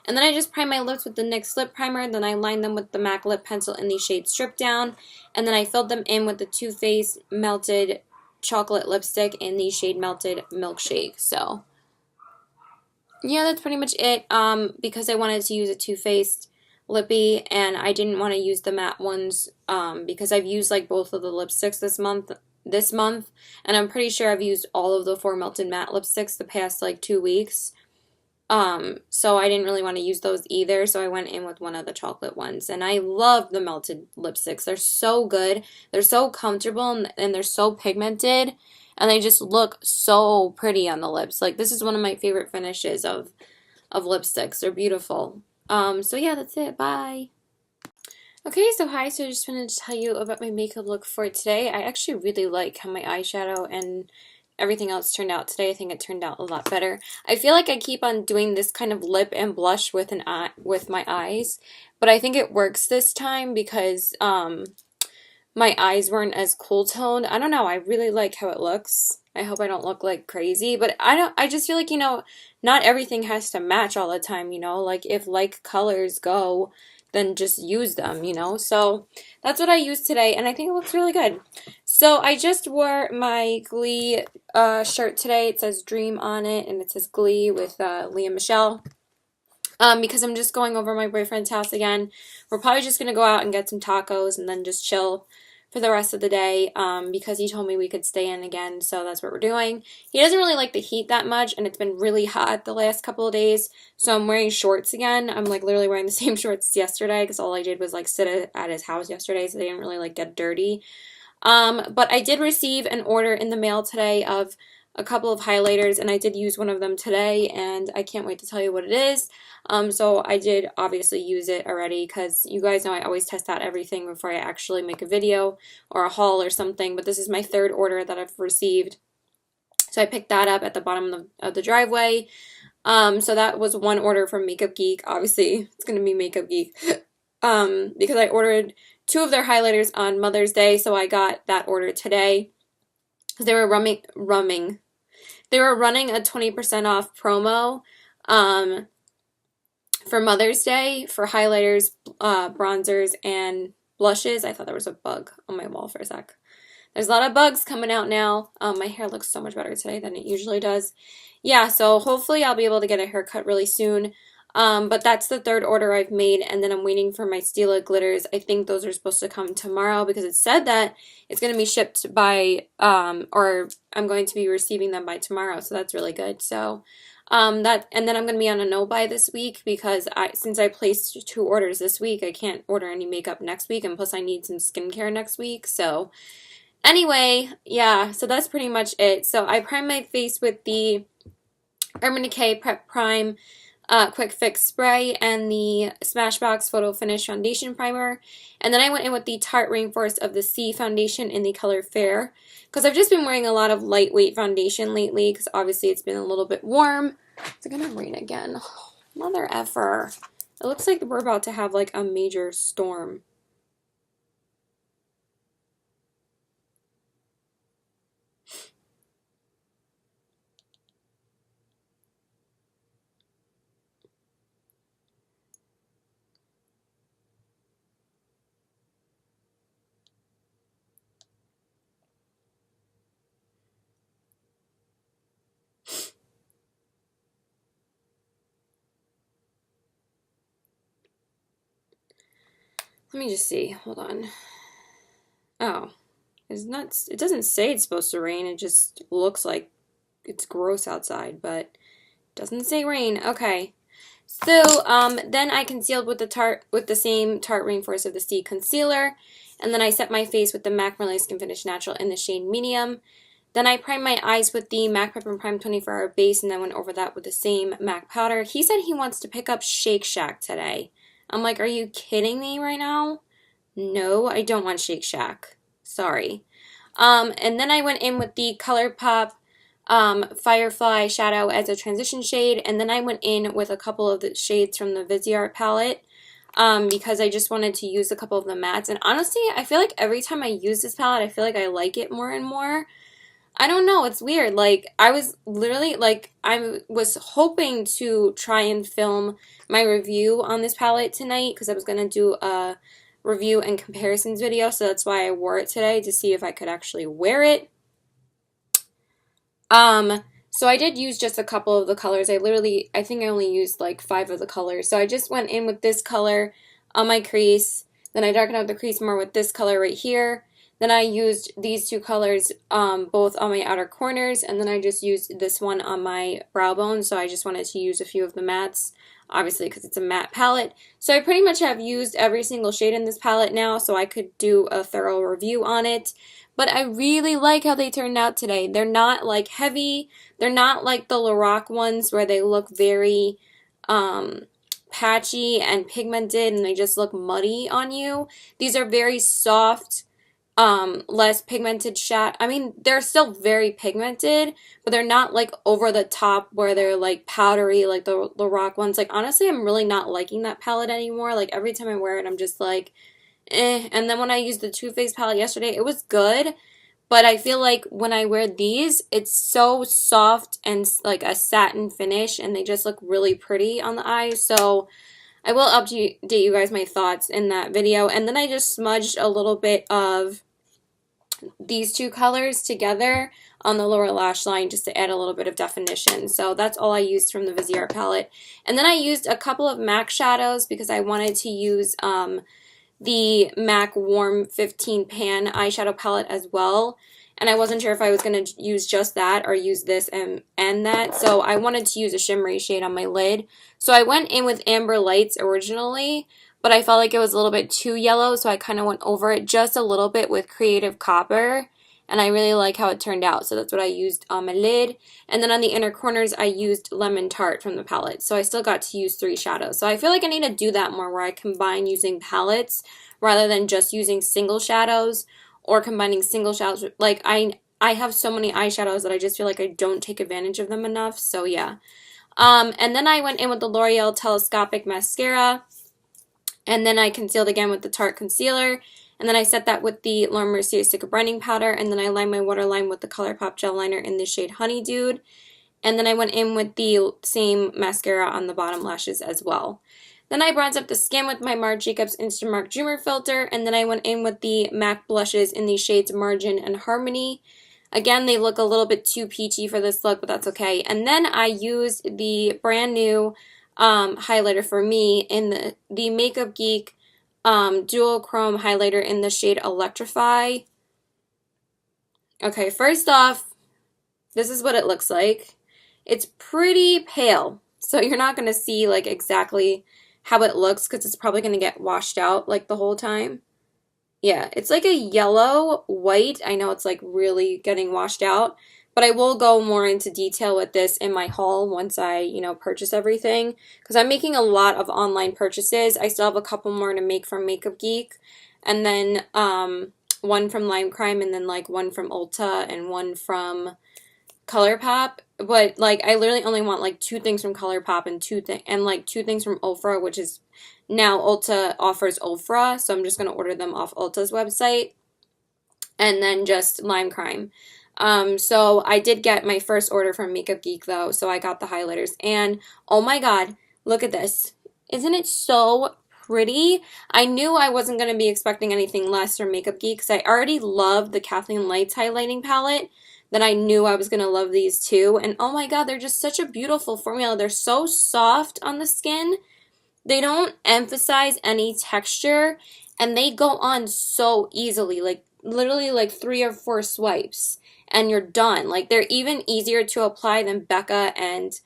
And then I just primed my lips with the NYX Lip Primer, then I lined them with the MAC Lip Pencil in the shade Strip Down, and then I filled them in with the Too Faced Melted Chocolate Lipstick in the shade Melted Milkshake. So, yeah, that's pretty much it, because I wanted to use a Too Faced lippy, and I didn't want to use the matte ones, because I've used, like, both of the lipsticks this month, and I'm pretty sure I've used all of the 4 Melted Matte lipsticks the past, like, 2 weeks. So I didn't really want to use those either, so I went in with one of the chocolate ones. And I love the melted lipsticks. They're so good. They're so comfortable, and they're so pigmented, and they just look so pretty on the lips. Like, this is one of my favorite finishes of of lipsticks. They're beautiful. So yeah, that's it. Bye. Okay, so hi, so I just wanted to tell you about my makeup look for today. I actually really like how my eyeshadow and everything else turned out today. I think it turned out a lot better. I feel like I keep on doing this kind of lip and blush with an eye with my eyes, but I think it works this time because my eyes weren't as cool toned. I don't know, I really like how it looks. I hope I don't look like crazy, but I just feel like, not everything has to match all the time, like if like colors go, then just use them, So that's what I used today, and I think it looks really good. So I just wore my Glee shirt today. It says Dream on it, and it says Glee with Leah Michelle. Because I'm just going over my boyfriend's house again. We're probably just going to go out and get some tacos and then just chill for the rest of the day, because he told me we could stay in again, so that's what we're doing. He doesn't really like the heat that much, and it's been really hot the last couple of days, so I'm wearing shorts again. I'm like literally wearing the same shorts yesterday because all I did was like sit at his house yesterday, so they didn't really like get dirty. But I did receive an order in the mail today of a couple of highlighters, and I did use one of them today, and I can't wait to tell you what it is. So I did obviously use it already because you guys know I always test out everything before I actually make a video or a haul or something, but this is my third order that I've received. So I picked that up at the bottom of the driveway. So that was one order from Makeup Geek. Obviously, it's going to be Makeup Geek. Because I ordered 2 of their highlighters on Mother's Day, so I got that order today. Because they were They were running a 20% off promo for Mother's Day for highlighters, bronzers, and blushes. I thought there was a bug on my wall for a sec. There's a lot of bugs coming out now. My hair looks so much better today than it usually does. Yeah, so hopefully I'll be able to get a haircut really soon. But that's the third order I've made, and then I'm waiting for my Stila glitters. I think those are supposed to come tomorrow because it said that it's going to be shipped by, or I'm going to be receiving them by tomorrow, so that's really good. So, and then I'm going to be on a no-buy this week because since I placed 2 orders this week, I can't order any makeup next week, and plus I need some skincare next week, so anyway, yeah, so that's pretty much it. So I primed my face with the Urban Decay Prep Prime Quick Fix Spray and the Smashbox Photo Finish Foundation Primer. And then I went in with the Tarte Rainforest of the Sea Foundation in the color Fair. Because I've just been wearing a lot of lightweight foundation lately because obviously it's been a little bit warm. It's going to rain again. Mother effer. It looks like we're about to have like a major storm. Let me just see. Hold on. Oh, it's not. It doesn't say it's supposed to rain. It just looks like it's gross outside, but it doesn't say rain. Okay. So, then I concealed with the same Tarte Rainforest of the Sea concealer, and then I set my face with the MAC Merlot Skin Finish Natural in the shade Medium. Then I primed my eyes with the MAC Prep and Prime 24-hour base, and then went over that with the same MAC powder. He said he wants to pick up Shake Shack today. I'm like, are you kidding me right now? No, I don't want Shake Shack. Sorry. And then I went in with the ColourPop Firefly Shadow as a transition shade, and then I went in with a couple of the shades from the Viseart palette because I just wanted to use a couple of the mattes. And honestly, I feel like every time I use this palette, I feel like I like it more and more. I don't know, it's weird. Like, I was literally, like, I was hoping to try and film my review on this palette tonight because I was going to do a review and comparisons video, so that's why I wore it today, to see if I could actually wear it. So I did use just a couple of the colors. I think I only used like 5 of the colors. So I just went in with this color on my crease, then I darkened out the crease more with this color right here. Then I used these 2 colors both on my outer corners, and then I just used this one on my brow bone, so I just wanted to use a few of the mattes, obviously because it's a matte palette. So I pretty much have used every single shade in this palette now, so I could do a thorough review on it. But I really like how they turned out today. They're not like heavy, they're not like the Lorac ones where they look very um, patchy and pigmented and they just look muddy on you. These are very soft, less pigmented shadow. I mean, they're still very pigmented, but they're not like over the top where they're like powdery like the Rock ones. Like honestly, I'm really not liking that palette anymore. Like every time I wear it, I'm just like, eh. And then when I used the Too Faced palette yesterday, it was good, but I feel like when I wear these, it's so soft and like a satin finish, and they just look really pretty on the eyes. So I will update you guys my thoughts in that video. And then I just smudged a little bit of these two colors together on the lower lash line just to add a little bit of definition. So that's all I used from the Viseart palette. And then I used a couple of MAC shadows because I wanted to use the MAC Warm 15 Pan eyeshadow palette as well. And I wasn't sure if I was going to use just that or use this and that. So I wanted to use a shimmery shade on my lid. So I went in with Amber Lights originally, but I felt like it was a little bit too yellow, so I kind of went over it just a little bit with Creative Copper. And I really like how it turned out, so that's what I used on my lid. And then on the inner corners, I used Lemon Tart from the palette. So I still got to use 3 shadows. So I feel like I need to do that more, where I combine using palettes rather than just using single shadows or combining single shadows. Like, I have so many eyeshadows that I just feel like I don't take advantage of them enough, so yeah. And then I went in with the L'Oreal Telescopic Mascara, and then I concealed again with the Tarte Concealer. And then I set that with the Laura Mercier Stick Brightening Powder. And then I lined my waterline with the ColourPop Gel Liner in the shade Honey Dude. And then I went in with the same mascara on the bottom lashes as well. Then I bronzed up the skin with my Marc Jacobs Instant Mark Dreamer Filter. And then I went in with the MAC blushes in the shades Margin and Harmony. Again, they look a little bit too peachy for this look, but that's okay. And then I used the brand new highlighter for me in the Makeup Geek Dual Chrome highlighter in the shade Electrify. Okay, first off, this is what it looks like. It's pretty pale, so you're not going to see like exactly how it looks because it's probably going to get washed out like the whole time. Yeah, it's like a yellow white. I know it's like really getting washed out, but I will go more into detail with this in my haul once I, purchase everything, because I'm making a lot of online purchases. I still have a couple more to make from Makeup Geek, and then one from Lime Crime, and then like one from Ulta and one from ColourPop. But like I literally only want like 2 things from ColourPop and 2 things from Ofra, which is now Ulta offers Ofra, so I'm just going to order them off Ulta's website, and then just Lime Crime. So I did get my first order from Makeup Geek though, so I got the highlighters, and oh my god, look at this. Isn't it so pretty? I knew I wasn't going to be expecting anything less from Makeup Geek because I already loved the Kathleen Lights highlighting palette. Then I knew I was going to love these too, and oh my god, they're just such a beautiful formula. They're so soft on the skin. They don't emphasize any texture, and they go on so easily, like literally like 3 or 4 swipes and you're done. Like they're even easier to apply than Becca and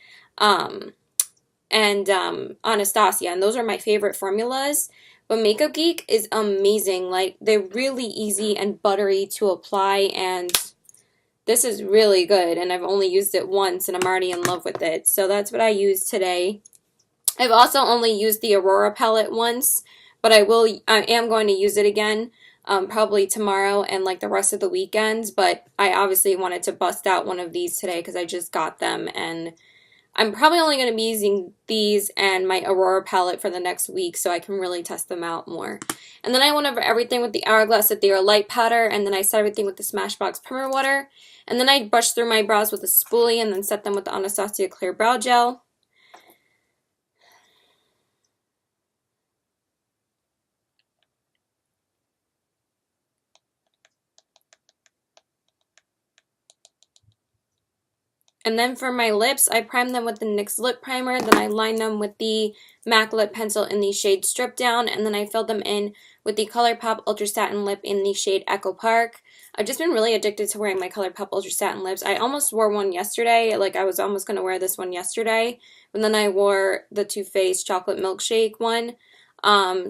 Anastasia, and those are my favorite formulas. But Makeup Geek is amazing. Like they're really easy and buttery to apply, and this is really good, and I've only used it once and I'm already in love with it. So that's what I used today. I've also only used the Aurora palette once, but I am going to use it again probably tomorrow and like the rest of the weekends. But I obviously wanted to bust out one of these today because I just got them, and I'm probably only going to be using these and my Aurora palette for the next week so I can really test them out more. And then I went over everything with the Hourglass Ethereal Light Powder, and then I set everything with the Smashbox Primer Water. And then I brushed through my brows with a spoolie and then set them with the Anastasia Clear Brow Gel. And then for my lips, I primed them with the NYX Lip Primer, then I lined them with the MAC Lip Pencil in the shade Strip Down, and then I filled them in with the ColourPop Ultra Satin Lip in the shade Echo Park. I've just been really addicted to wearing my ColourPop Ultra Satin Lips. I almost wore one yesterday, like I was almost going to wear this one yesterday, but then I wore the Too Faced Chocolate Milkshake one,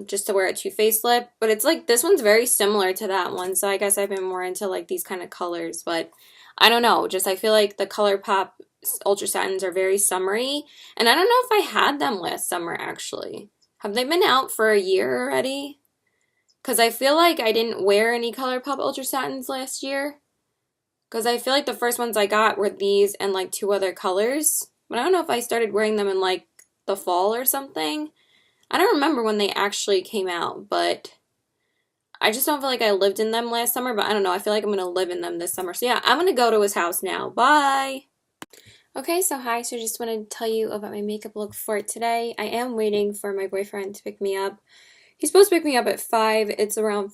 just to wear a Too Faced lip. But it's like, this one's very similar to that one, so I guess I've been more into like these kind of colors, but I don't know, just I feel like the ColourPop Ultra Satins are very summery, and I don't know if I had them last summer actually. Have they been out for a year already? Because I feel like I didn't wear any ColourPop Ultra Satins last year. Because I feel like the first ones I got were these and like two other colors. But I don't know if I started wearing them in like the fall or something. I don't remember when they actually came out, but I just don't feel like I lived in them last summer. But I don't know. I feel like I'm going to live in them this summer. So yeah, I'm going to go to his house now. Bye! Okay, so hi. So just wanted to tell you about my makeup look for today. I am waiting for my boyfriend to pick me up. He's supposed to pick me up at 5. It's around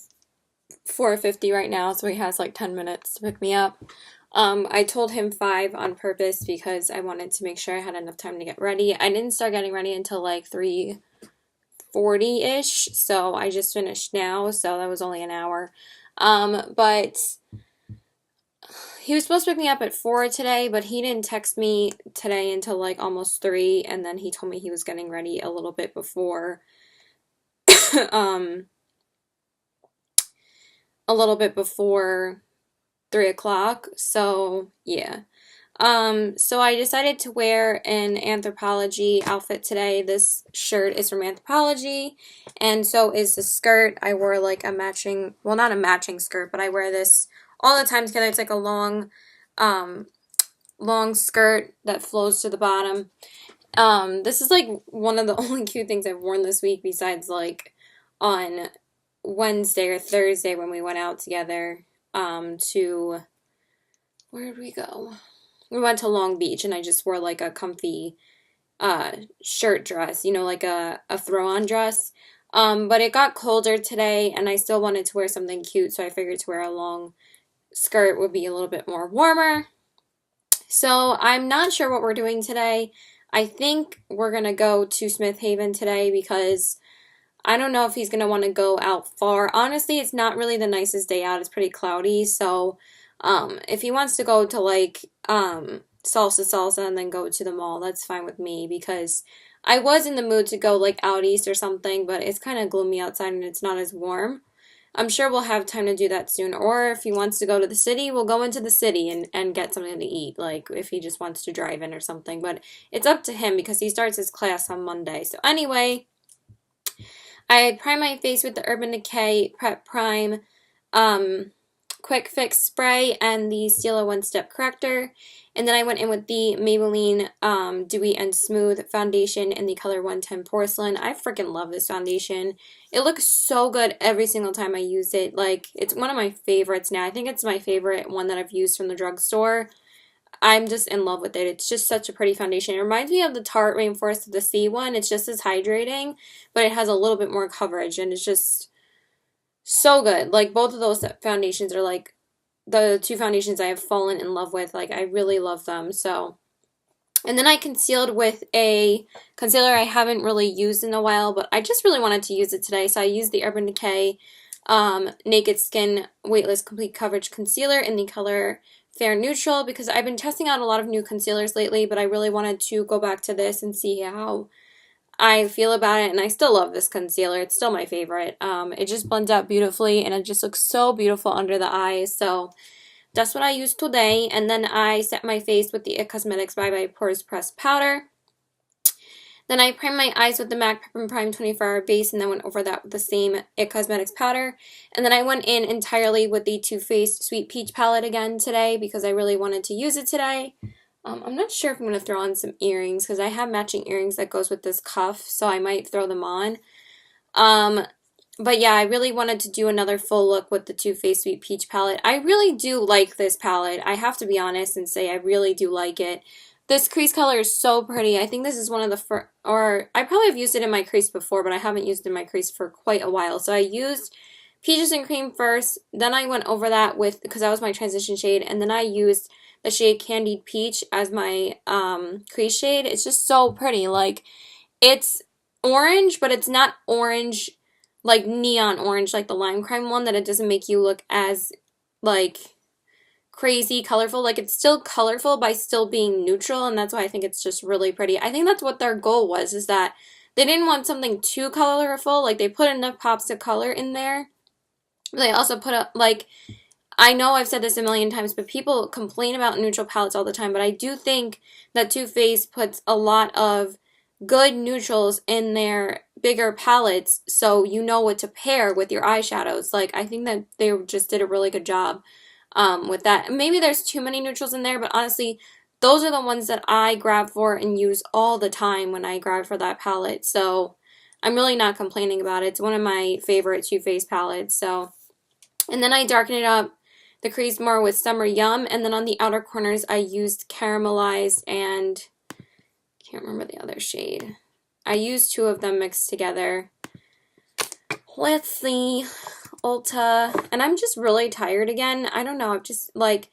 4:50 right now, so he has like 10 minutes to pick me up. I told him 5 on purpose because I wanted to make sure I had enough time to get ready. I didn't start getting ready until like 3:40-ish, so I just finished now, so that was only an hour. But he was supposed to pick me up at 4 today, but he didn't text me today until like almost 3, and then he told me he was getting ready a little bit before, a little bit before 3 o'clock, so yeah. So I decided to wear an Anthropologie outfit today. This shirt is from Anthropologie, and so is the skirt. I wore like a matching, well, not a matching skirt, but I wear this all the time together. It's like a long skirt that flows to the bottom. This is like one of the only cute things I've worn this week besides like on Wednesday or Thursday when we went out together, to, where did we go? We went to Long Beach, and I just wore like a comfy shirt dress, you know, like a throw-on dress. But it got colder today, and I still wanted to wear something cute, so I figured to wear a long skirt would be a little bit more warmer. So I'm not sure what we're doing today. I think we're gonna go to Smith Haven today because I don't know if he's gonna want to go out far. Honestly, it's not really the nicest day out. It's pretty cloudy, so if he wants to go to like Salsa and then go to the mall, that's fine with me because I was in the mood to go like out east or something, but it's kind of gloomy outside and it's not as warm. I'm sure we'll have time to do that soon. Or if he wants to go to the city, we'll go into the city and get something to eat, like if he just wants to drive in or something. But it's up to him because he starts his class on Monday. So anyway, I primed my face with the Urban Decay Prep Prime Quick Fix Spray and the Stila One Step Corrector. And then I went in with the Maybelline Dewy and Smooth Foundation in the color 110 Porcelain. I freaking love this foundation. It looks so good every single time I use it. Like, it's one of my favorites now. I think it's my favorite one that I've used from the drugstore. I'm just in love with it. It's just such a pretty foundation. It reminds me of the Tarte Rainforest of the Sea one. It's just as hydrating, but it has a little bit more coverage, and it's just so good. Like, both of those foundations are like the two foundations I have fallen in love with. Like, I really love them. So, and then I concealed with a concealer I haven't really used in a while, but I just really wanted to use it today. So I used the Urban Decay Naked Skin Weightless Complete Coverage Concealer in the color Fair Neutral because I've been testing out a lot of new concealers lately, but I really wanted to go back to this and see how I feel about it, and I still love this concealer. It's still my favorite. It just blends out beautifully, and it just looks so beautiful under the eyes, so that's what I used today. And then I set my face with the IT Cosmetics Bye Bye Pores Pressed Powder. Then I primed my eyes with the MAC Prep & Prime 24-Hour Base, and then went over that with the same IT Cosmetics powder. And then I went in entirely with the Too Faced Sweet Peach palette again today because I really wanted to use it today. I'm not sure if I'm going to throw on some earrings because I have matching earrings that goes with this cuff, so I might throw them on. But yeah, I really wanted to do another full look with the Too Faced Sweet Peach palette. I really do like this palette. I have to be honest and say I really do like it. This crease color is so pretty. I think this is one of the first, or I probably have used it in my crease before, but I haven't used it in my crease for quite a while. So I used Peaches and Cream first, then I went over that with, because that was my transition shade, and then I used the shade Candied Peach as my crease shade. It's just so pretty. Like, it's orange, but it's not orange, like neon orange, like the Lime Crime one, that it doesn't make you look as, like, crazy colorful. Like, it's still colorful by still being neutral, and that's why I think it's just really pretty. I think that's what their goal was, is that they didn't want something too colorful. Like, they put enough pops of color in there. But they also put up, like, I know I've said this a million times, but people complain about neutral palettes all the time, but I do think that Too Faced puts a lot of good neutrals in their bigger palettes, so you know what to pair with your eyeshadows. Like, I think that they just did a really good job with that. Maybe there's too many neutrals in there, but honestly, those are the ones that I grab for and use all the time when I grab for that palette. So I'm really not complaining about it. It's one of my favorite Too Faced palettes. So, and then I darken it up the crease more with Summer Yum, and then on the outer corners I used Caramelized and can't remember the other shade. I used two of them mixed together. Let's see. Ulta. And I'm just really tired again. I don't know. I'm just like,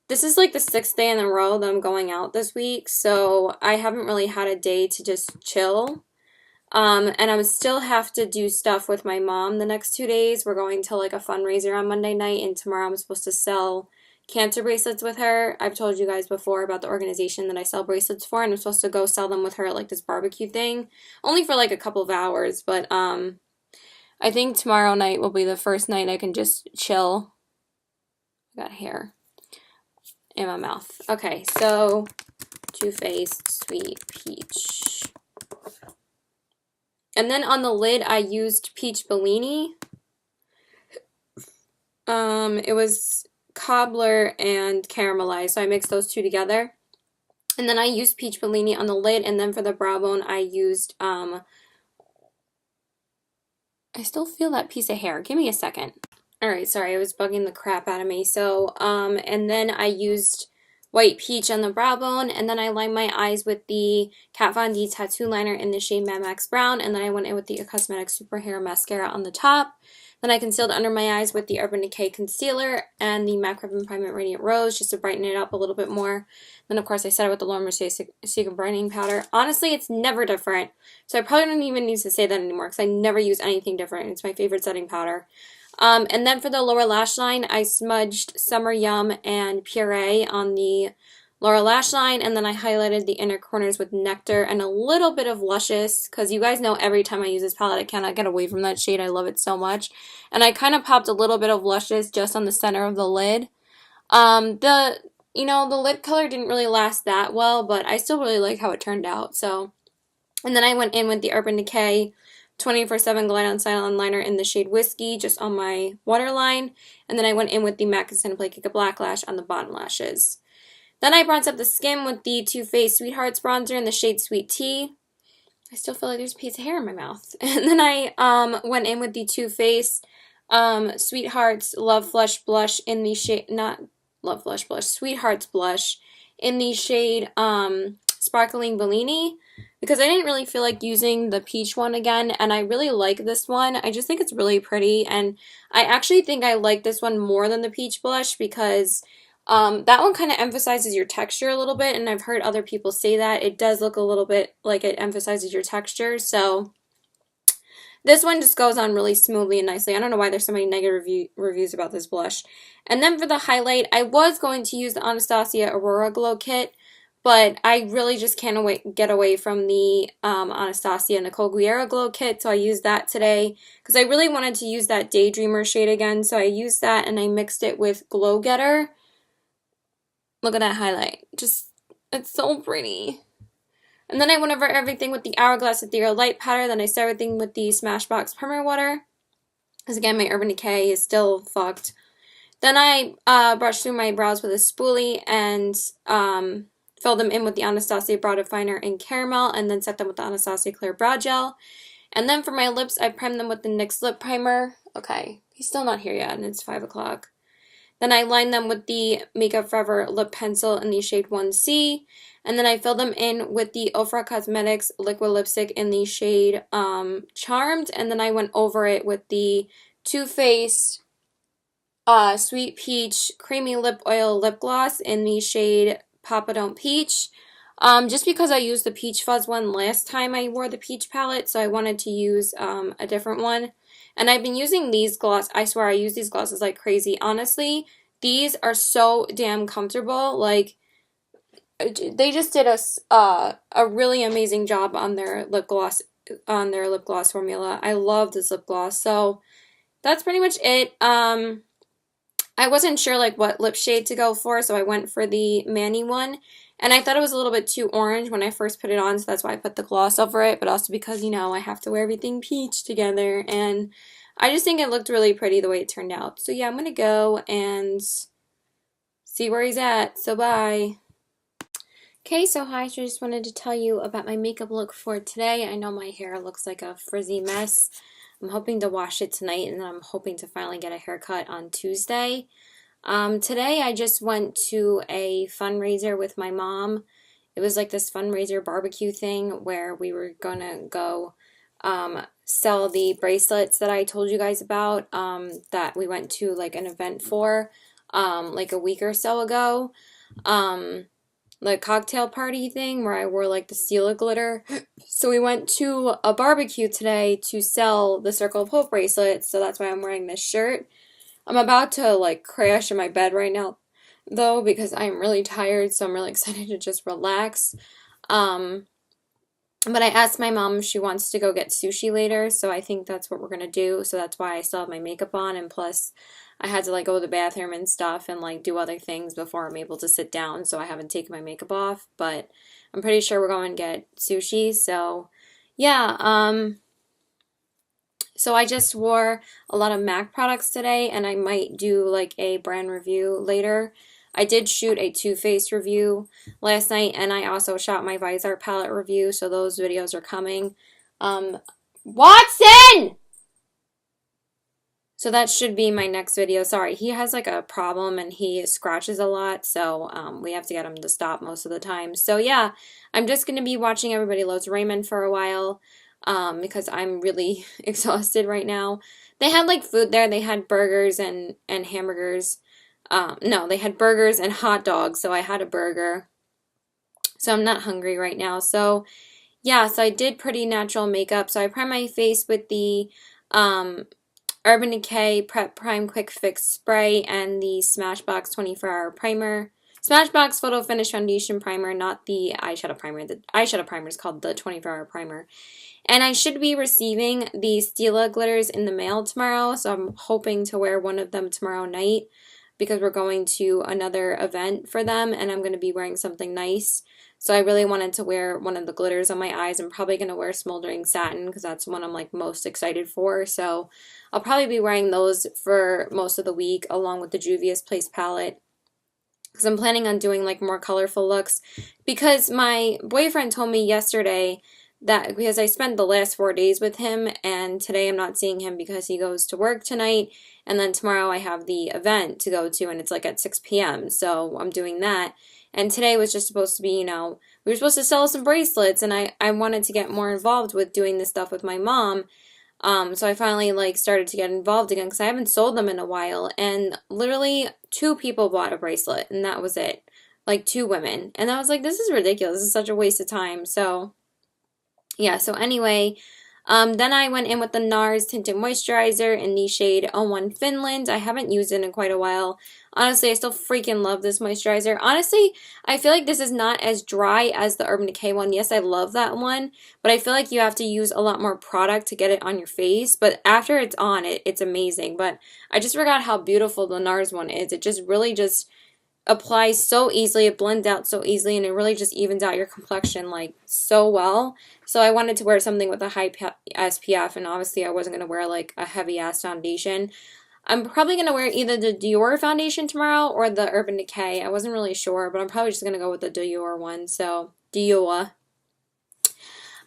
this is like the 6th day in a row that I'm going out this week. So I haven't really had a day to just chill. And I would still have to do stuff with my mom the next 2 days. We're going to like a fundraiser on Monday night, and tomorrow I'm supposed to sell cancer bracelets with her. I've told you guys before about the organization that I sell bracelets for, and I'm supposed to go sell them with her at like this barbecue thing. Only for like a couple of hours, but I think tomorrow night will be the first night I can just chill. I got hair in my mouth. Okay, so Too Faced Sweet Peach. And then on the lid, I used Peach Bellini. It was cobbler and caramelized, so I mixed those two together. And then I used Peach Bellini on the lid, and then for the brow bone, I used, I still feel that piece of hair. Give me a second. Alright, sorry, I was bugging the crap out of me. So, and then I used White Peach on the brow bone, and then I lined my eyes with the Kat Von D Tattoo Liner in the shade Mad Max Brown, and then I went in with the Cosmetics Super Hair Mascara on the top. Then I concealed under my eyes with the Urban Decay Concealer and the MAC Rip Primate Radiant Rose just to brighten it up a little bit more. Then, of course, I set it with the Laura Mercier Secret Brightening Powder. Honestly, it's never different, so I probably don't even need to say that anymore because I never use anything different. It's my favorite setting powder. And then for the lower lash line, I smudged Summer Yum and Puree on the lower lash line, and then I highlighted the inner corners with Nectar and a little bit of Luscious, because you guys know every time I use this palette, I cannot get away from that shade. I love it so much. And I kind of popped a little bit of Luscious just on the center of the lid. The lid color didn't really last that well, but I still really like how it turned out. So, and then I went in with the Urban Decay 24/7 Glide On Silent Liner in the shade Whiskey, just on my waterline. And then I went in with the MAC Cineplay Cake Black Lash on the bottom lashes. Then I bronzed up the skin with the Too Faced Sweethearts bronzer in the shade Sweet Tea. I still feel like there's a piece of hair in my mouth. And then I went in with the Too Faced Sweethearts Love Flush Blush in the shade, not Love Flush Blush, Sweethearts Blush in the shade Sparkling Bellini, because I didn't really feel like using the peach one again, and I really like this one. I just think it's really pretty, and I actually think I like this one more than the peach blush because that one kind of emphasizes your texture a little bit, and I've heard other people say that. It does look a little bit like it emphasizes your texture, so this one just goes on really smoothly and nicely. I don't know why there's so many negative reviews about this blush. And then for the highlight, I was going to use the Anastasia Aurora Glow Kit, but I really just can't get away from the Anastasia Nicole Guerra Glow Kit, so I used that today because I really wanted to use that Daydreamer shade again, so I used that and I mixed it with Glow Getter. Look at that highlight. Just, it's so pretty. And then I went over everything with the Hourglass Ethereal Light Powder, then I started everything with the Smashbox Primer Water, because again, my Urban Decay is still fucked. Then I brushed through my brows with a spoolie and filled them in with the Anastasia Brow Definer in Caramel, and then set them with the Anastasia Clear Brow Gel. And then for my lips, I primed them with the NYX Lip Primer. Okay, he's still not here yet, and it's 5 o'clock. Then I lined them with the Makeup Forever Lip Pencil in the shade 1C. And then I filled them in with the Ofra Cosmetics Liquid Lipstick in the shade Charmed. And then I went over it with the Too Faced Sweet Peach Creamy Lip Oil Lip Gloss in the shade Papa Don't Peach. Just because I used the Peach Fuzz one last time I wore the Peach palette, so I wanted to use a different one. And I've been using these gloss. I swear I use these glosses like crazy. Honestly, these are so damn comfortable. Like, they just did a really amazing job on their lip gloss formula. I love this lip gloss. So that's pretty much it. I wasn't sure like what lip shade to go for, so I went for the Manny one. And I thought it was a little bit too orange when I first put it on, so that's why I put the gloss over it, but also because, you know, I have to wear everything peach together, and I just think it looked really pretty the way it turned out. So yeah, I'm gonna go and see where he's at. So bye. Okay, so hi, so I just wanted to tell you about my makeup look for today. I know my hair looks like a frizzy mess. I'm hoping to wash it tonight, and then I'm hoping to finally get a haircut on Tuesday. Today I just went to a fundraiser with my mom. It was like this fundraiser barbecue thing where we were gonna go sell the bracelets that I told you guys about, that we went to like an event for like a week or so ago. Like cocktail party thing where I wore like the seal of glitter. So we went to a barbecue today to sell the Circle of Hope bracelets, so that's why I'm wearing this shirt. I'm about to like crash in my bed right now though because I'm really tired, so I'm really excited to just relax. Um, but I asked my mom if she wants to go get sushi later, so I think that's what we're gonna do. So that's why I still have my makeup on, and plus I had to like go to the bathroom and stuff and like do other things before I'm able to sit down, so I haven't taken my makeup off, but I'm pretty sure we're going to get sushi. So yeah, so I just wore a lot of MAC products today, and I might do like a brand review later. I did shoot a Too Faced review last night, and I also shot my Visor palette review, so those videos are coming. Watson! So that should be my next video. Sorry, he has like a problem and he scratches a lot, so we have to get him to stop most of the time. So yeah, I'm just going to be watching Everybody Loves Raymond for a while because I'm really exhausted right now. They had like food there. They had burgers and hamburgers. No, they had burgers and hot dogs, so I had a burger. So I'm not hungry right now. So yeah, so I did pretty natural makeup. So I primed my face with the Urban Decay Prep Prime Quick Fix Spray and the Smashbox 24-Hour Primer. Smashbox Photo Finish Foundation Primer, not the eyeshadow primer. The eyeshadow primer is called the 24-Hour Primer. And I should be receiving the Stila glitters in the mail tomorrow, so I'm hoping to wear one of them tomorrow night because we're going to another event for them, and I'm going to be wearing something nice. So I really wanted to wear one of the glitters on my eyes. I'm probably going to wear Smoldering Satin because that's one I'm like most excited for. So I'll probably be wearing those for most of the week along with the Juvia's Place palette because I'm planning on doing like more colorful looks because my boyfriend told me yesterday that because I spent the last 4 days with him and today I'm not seeing him because he goes to work tonight and then tomorrow I have the event to go to and it's like at 6 p.m. So I'm doing that. And today was just supposed to be, you know, we were supposed to sell some bracelets and I wanted to get more involved with doing this stuff with my mom. So I finally like started to get involved again because I haven't sold them in a while and literally 2 people bought a bracelet and that was it. Like 2 women. And I was like, this is ridiculous. This is such a waste of time. So yeah, so anyway, then I went in with the NARS Tinted Moisturizer in the shade 01 Finland. I haven't used it in quite a while. Honestly, I still freaking love this moisturizer. Honestly, I feel like this is not as dry as the Urban Decay one. Yes, I love that one, but I feel like you have to use a lot more product to get it on your face. But after it's on, it's amazing. But I just forgot how beautiful the NARS one is. It just really just applies so easily, it blends out so easily, and it really just evens out your complexion like so well. So I wanted to wear something with a high SPF, and obviously I wasn't going to wear like a heavy ass foundation. I'm probably going to wear either the Dior foundation tomorrow or the Urban Decay. I wasn't really sure, but I'm probably just going to go with the Dior one. So Dior.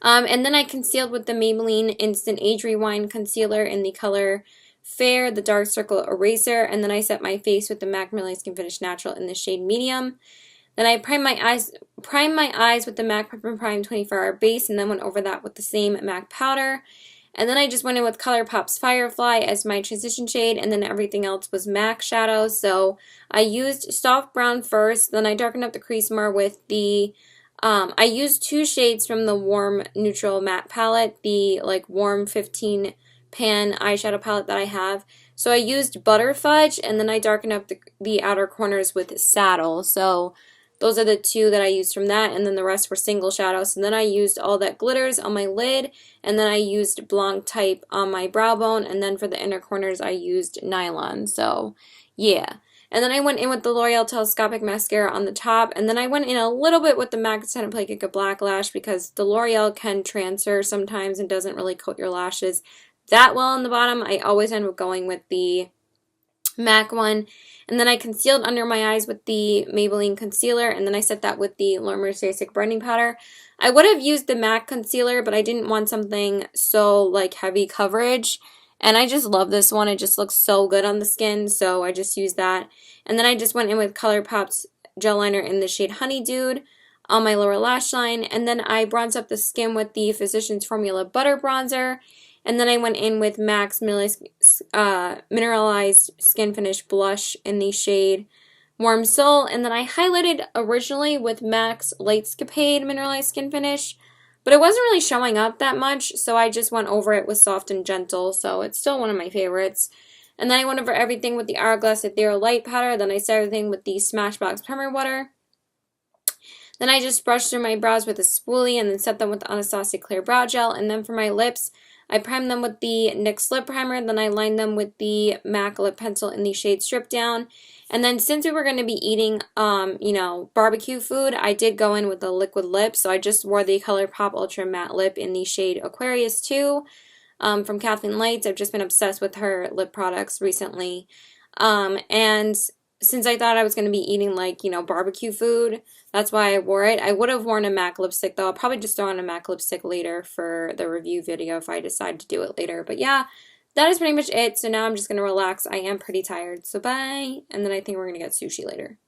And then I concealed with the Maybelline Instant Age Rewind Concealer in the color Fair, the Dark Circle Eraser, and then I set my face with the MAC Millie Skin Finish Natural in the shade Medium. Then I primed my eyes with the MAC Prep and Prime 24-Hour Base, and then went over that with the same MAC powder. And then I just went in with ColourPop's Firefly as my transition shade, and then everything else was MAC shadows. So I used soft brown first, then I darkened up the crease more with the I used 2 shades from the Warm Neutral Matte palette, the like Warm 15 pan eyeshadow palette that I have. So I used Butter Fudge, and then I darkened up the outer corners with Saddle. So those are the 2 that I used from that, and then the rest were single shadows. And then I used All That Glitters on my lid, and then I used Blanc Type on my brow bone, and then for the inner corners I used Nylon. So Yeah. And then I went in with the L'Oreal Telescopic Mascara on the top, and then I went in a little bit with the MAC Extended Play Cake Black Lash because the L'Oreal can transfer sometimes and doesn't really coat your lashes that well on the bottom. I always end up going with the MAC one. And then I concealed under my eyes with the Maybelline concealer, and then I set that with the Laura Mercier brightening powder. I would have used the MAC concealer, but I didn't want something so like heavy coverage. And I just love this one. It just looks so good on the skin, so I just used that. And then I just went in with ColourPop's gel liner in the shade Honey Dude on my lower lash line. And then I bronzed up the skin with the Physicians Formula Butter Bronzer. And then I went in with MAC's Mineralized Skin Finish Blush in the shade Warm Soul. And then I highlighted originally with MAC's Lightscapade Mineralized Skin Finish, but it wasn't really showing up that much, so I just went over it with Soft and Gentle, so it's still one of my favorites. And then I went over everything with the Hourglass Ethereal Light Powder. Then I set everything with the Smashbox Primer Water. Then I just brushed through my brows with a spoolie and then set them with the Anastasia Clear Brow Gel. And then for my lips, I primed them with the NYX Lip Primer. Then I lined them with the MAC Lip Pencil in the shade Strip Down. And then since we were going to be eating, barbecue food, I did go in with a liquid lip. So I just wore the ColourPop Ultra Matte Lip in the shade Aquarius 2 from Kathleen Lights. I've just been obsessed with her lip products recently. And since I thought I was going to be eating barbecue food, that's why I wore it. I would have worn a MAC lipstick though. I'll probably just throw on a MAC lipstick later for the review video if I decide to do it later. But yeah, that is pretty much it. So now I'm just going to relax. I am pretty tired. So bye. And then I think we're going to get sushi later.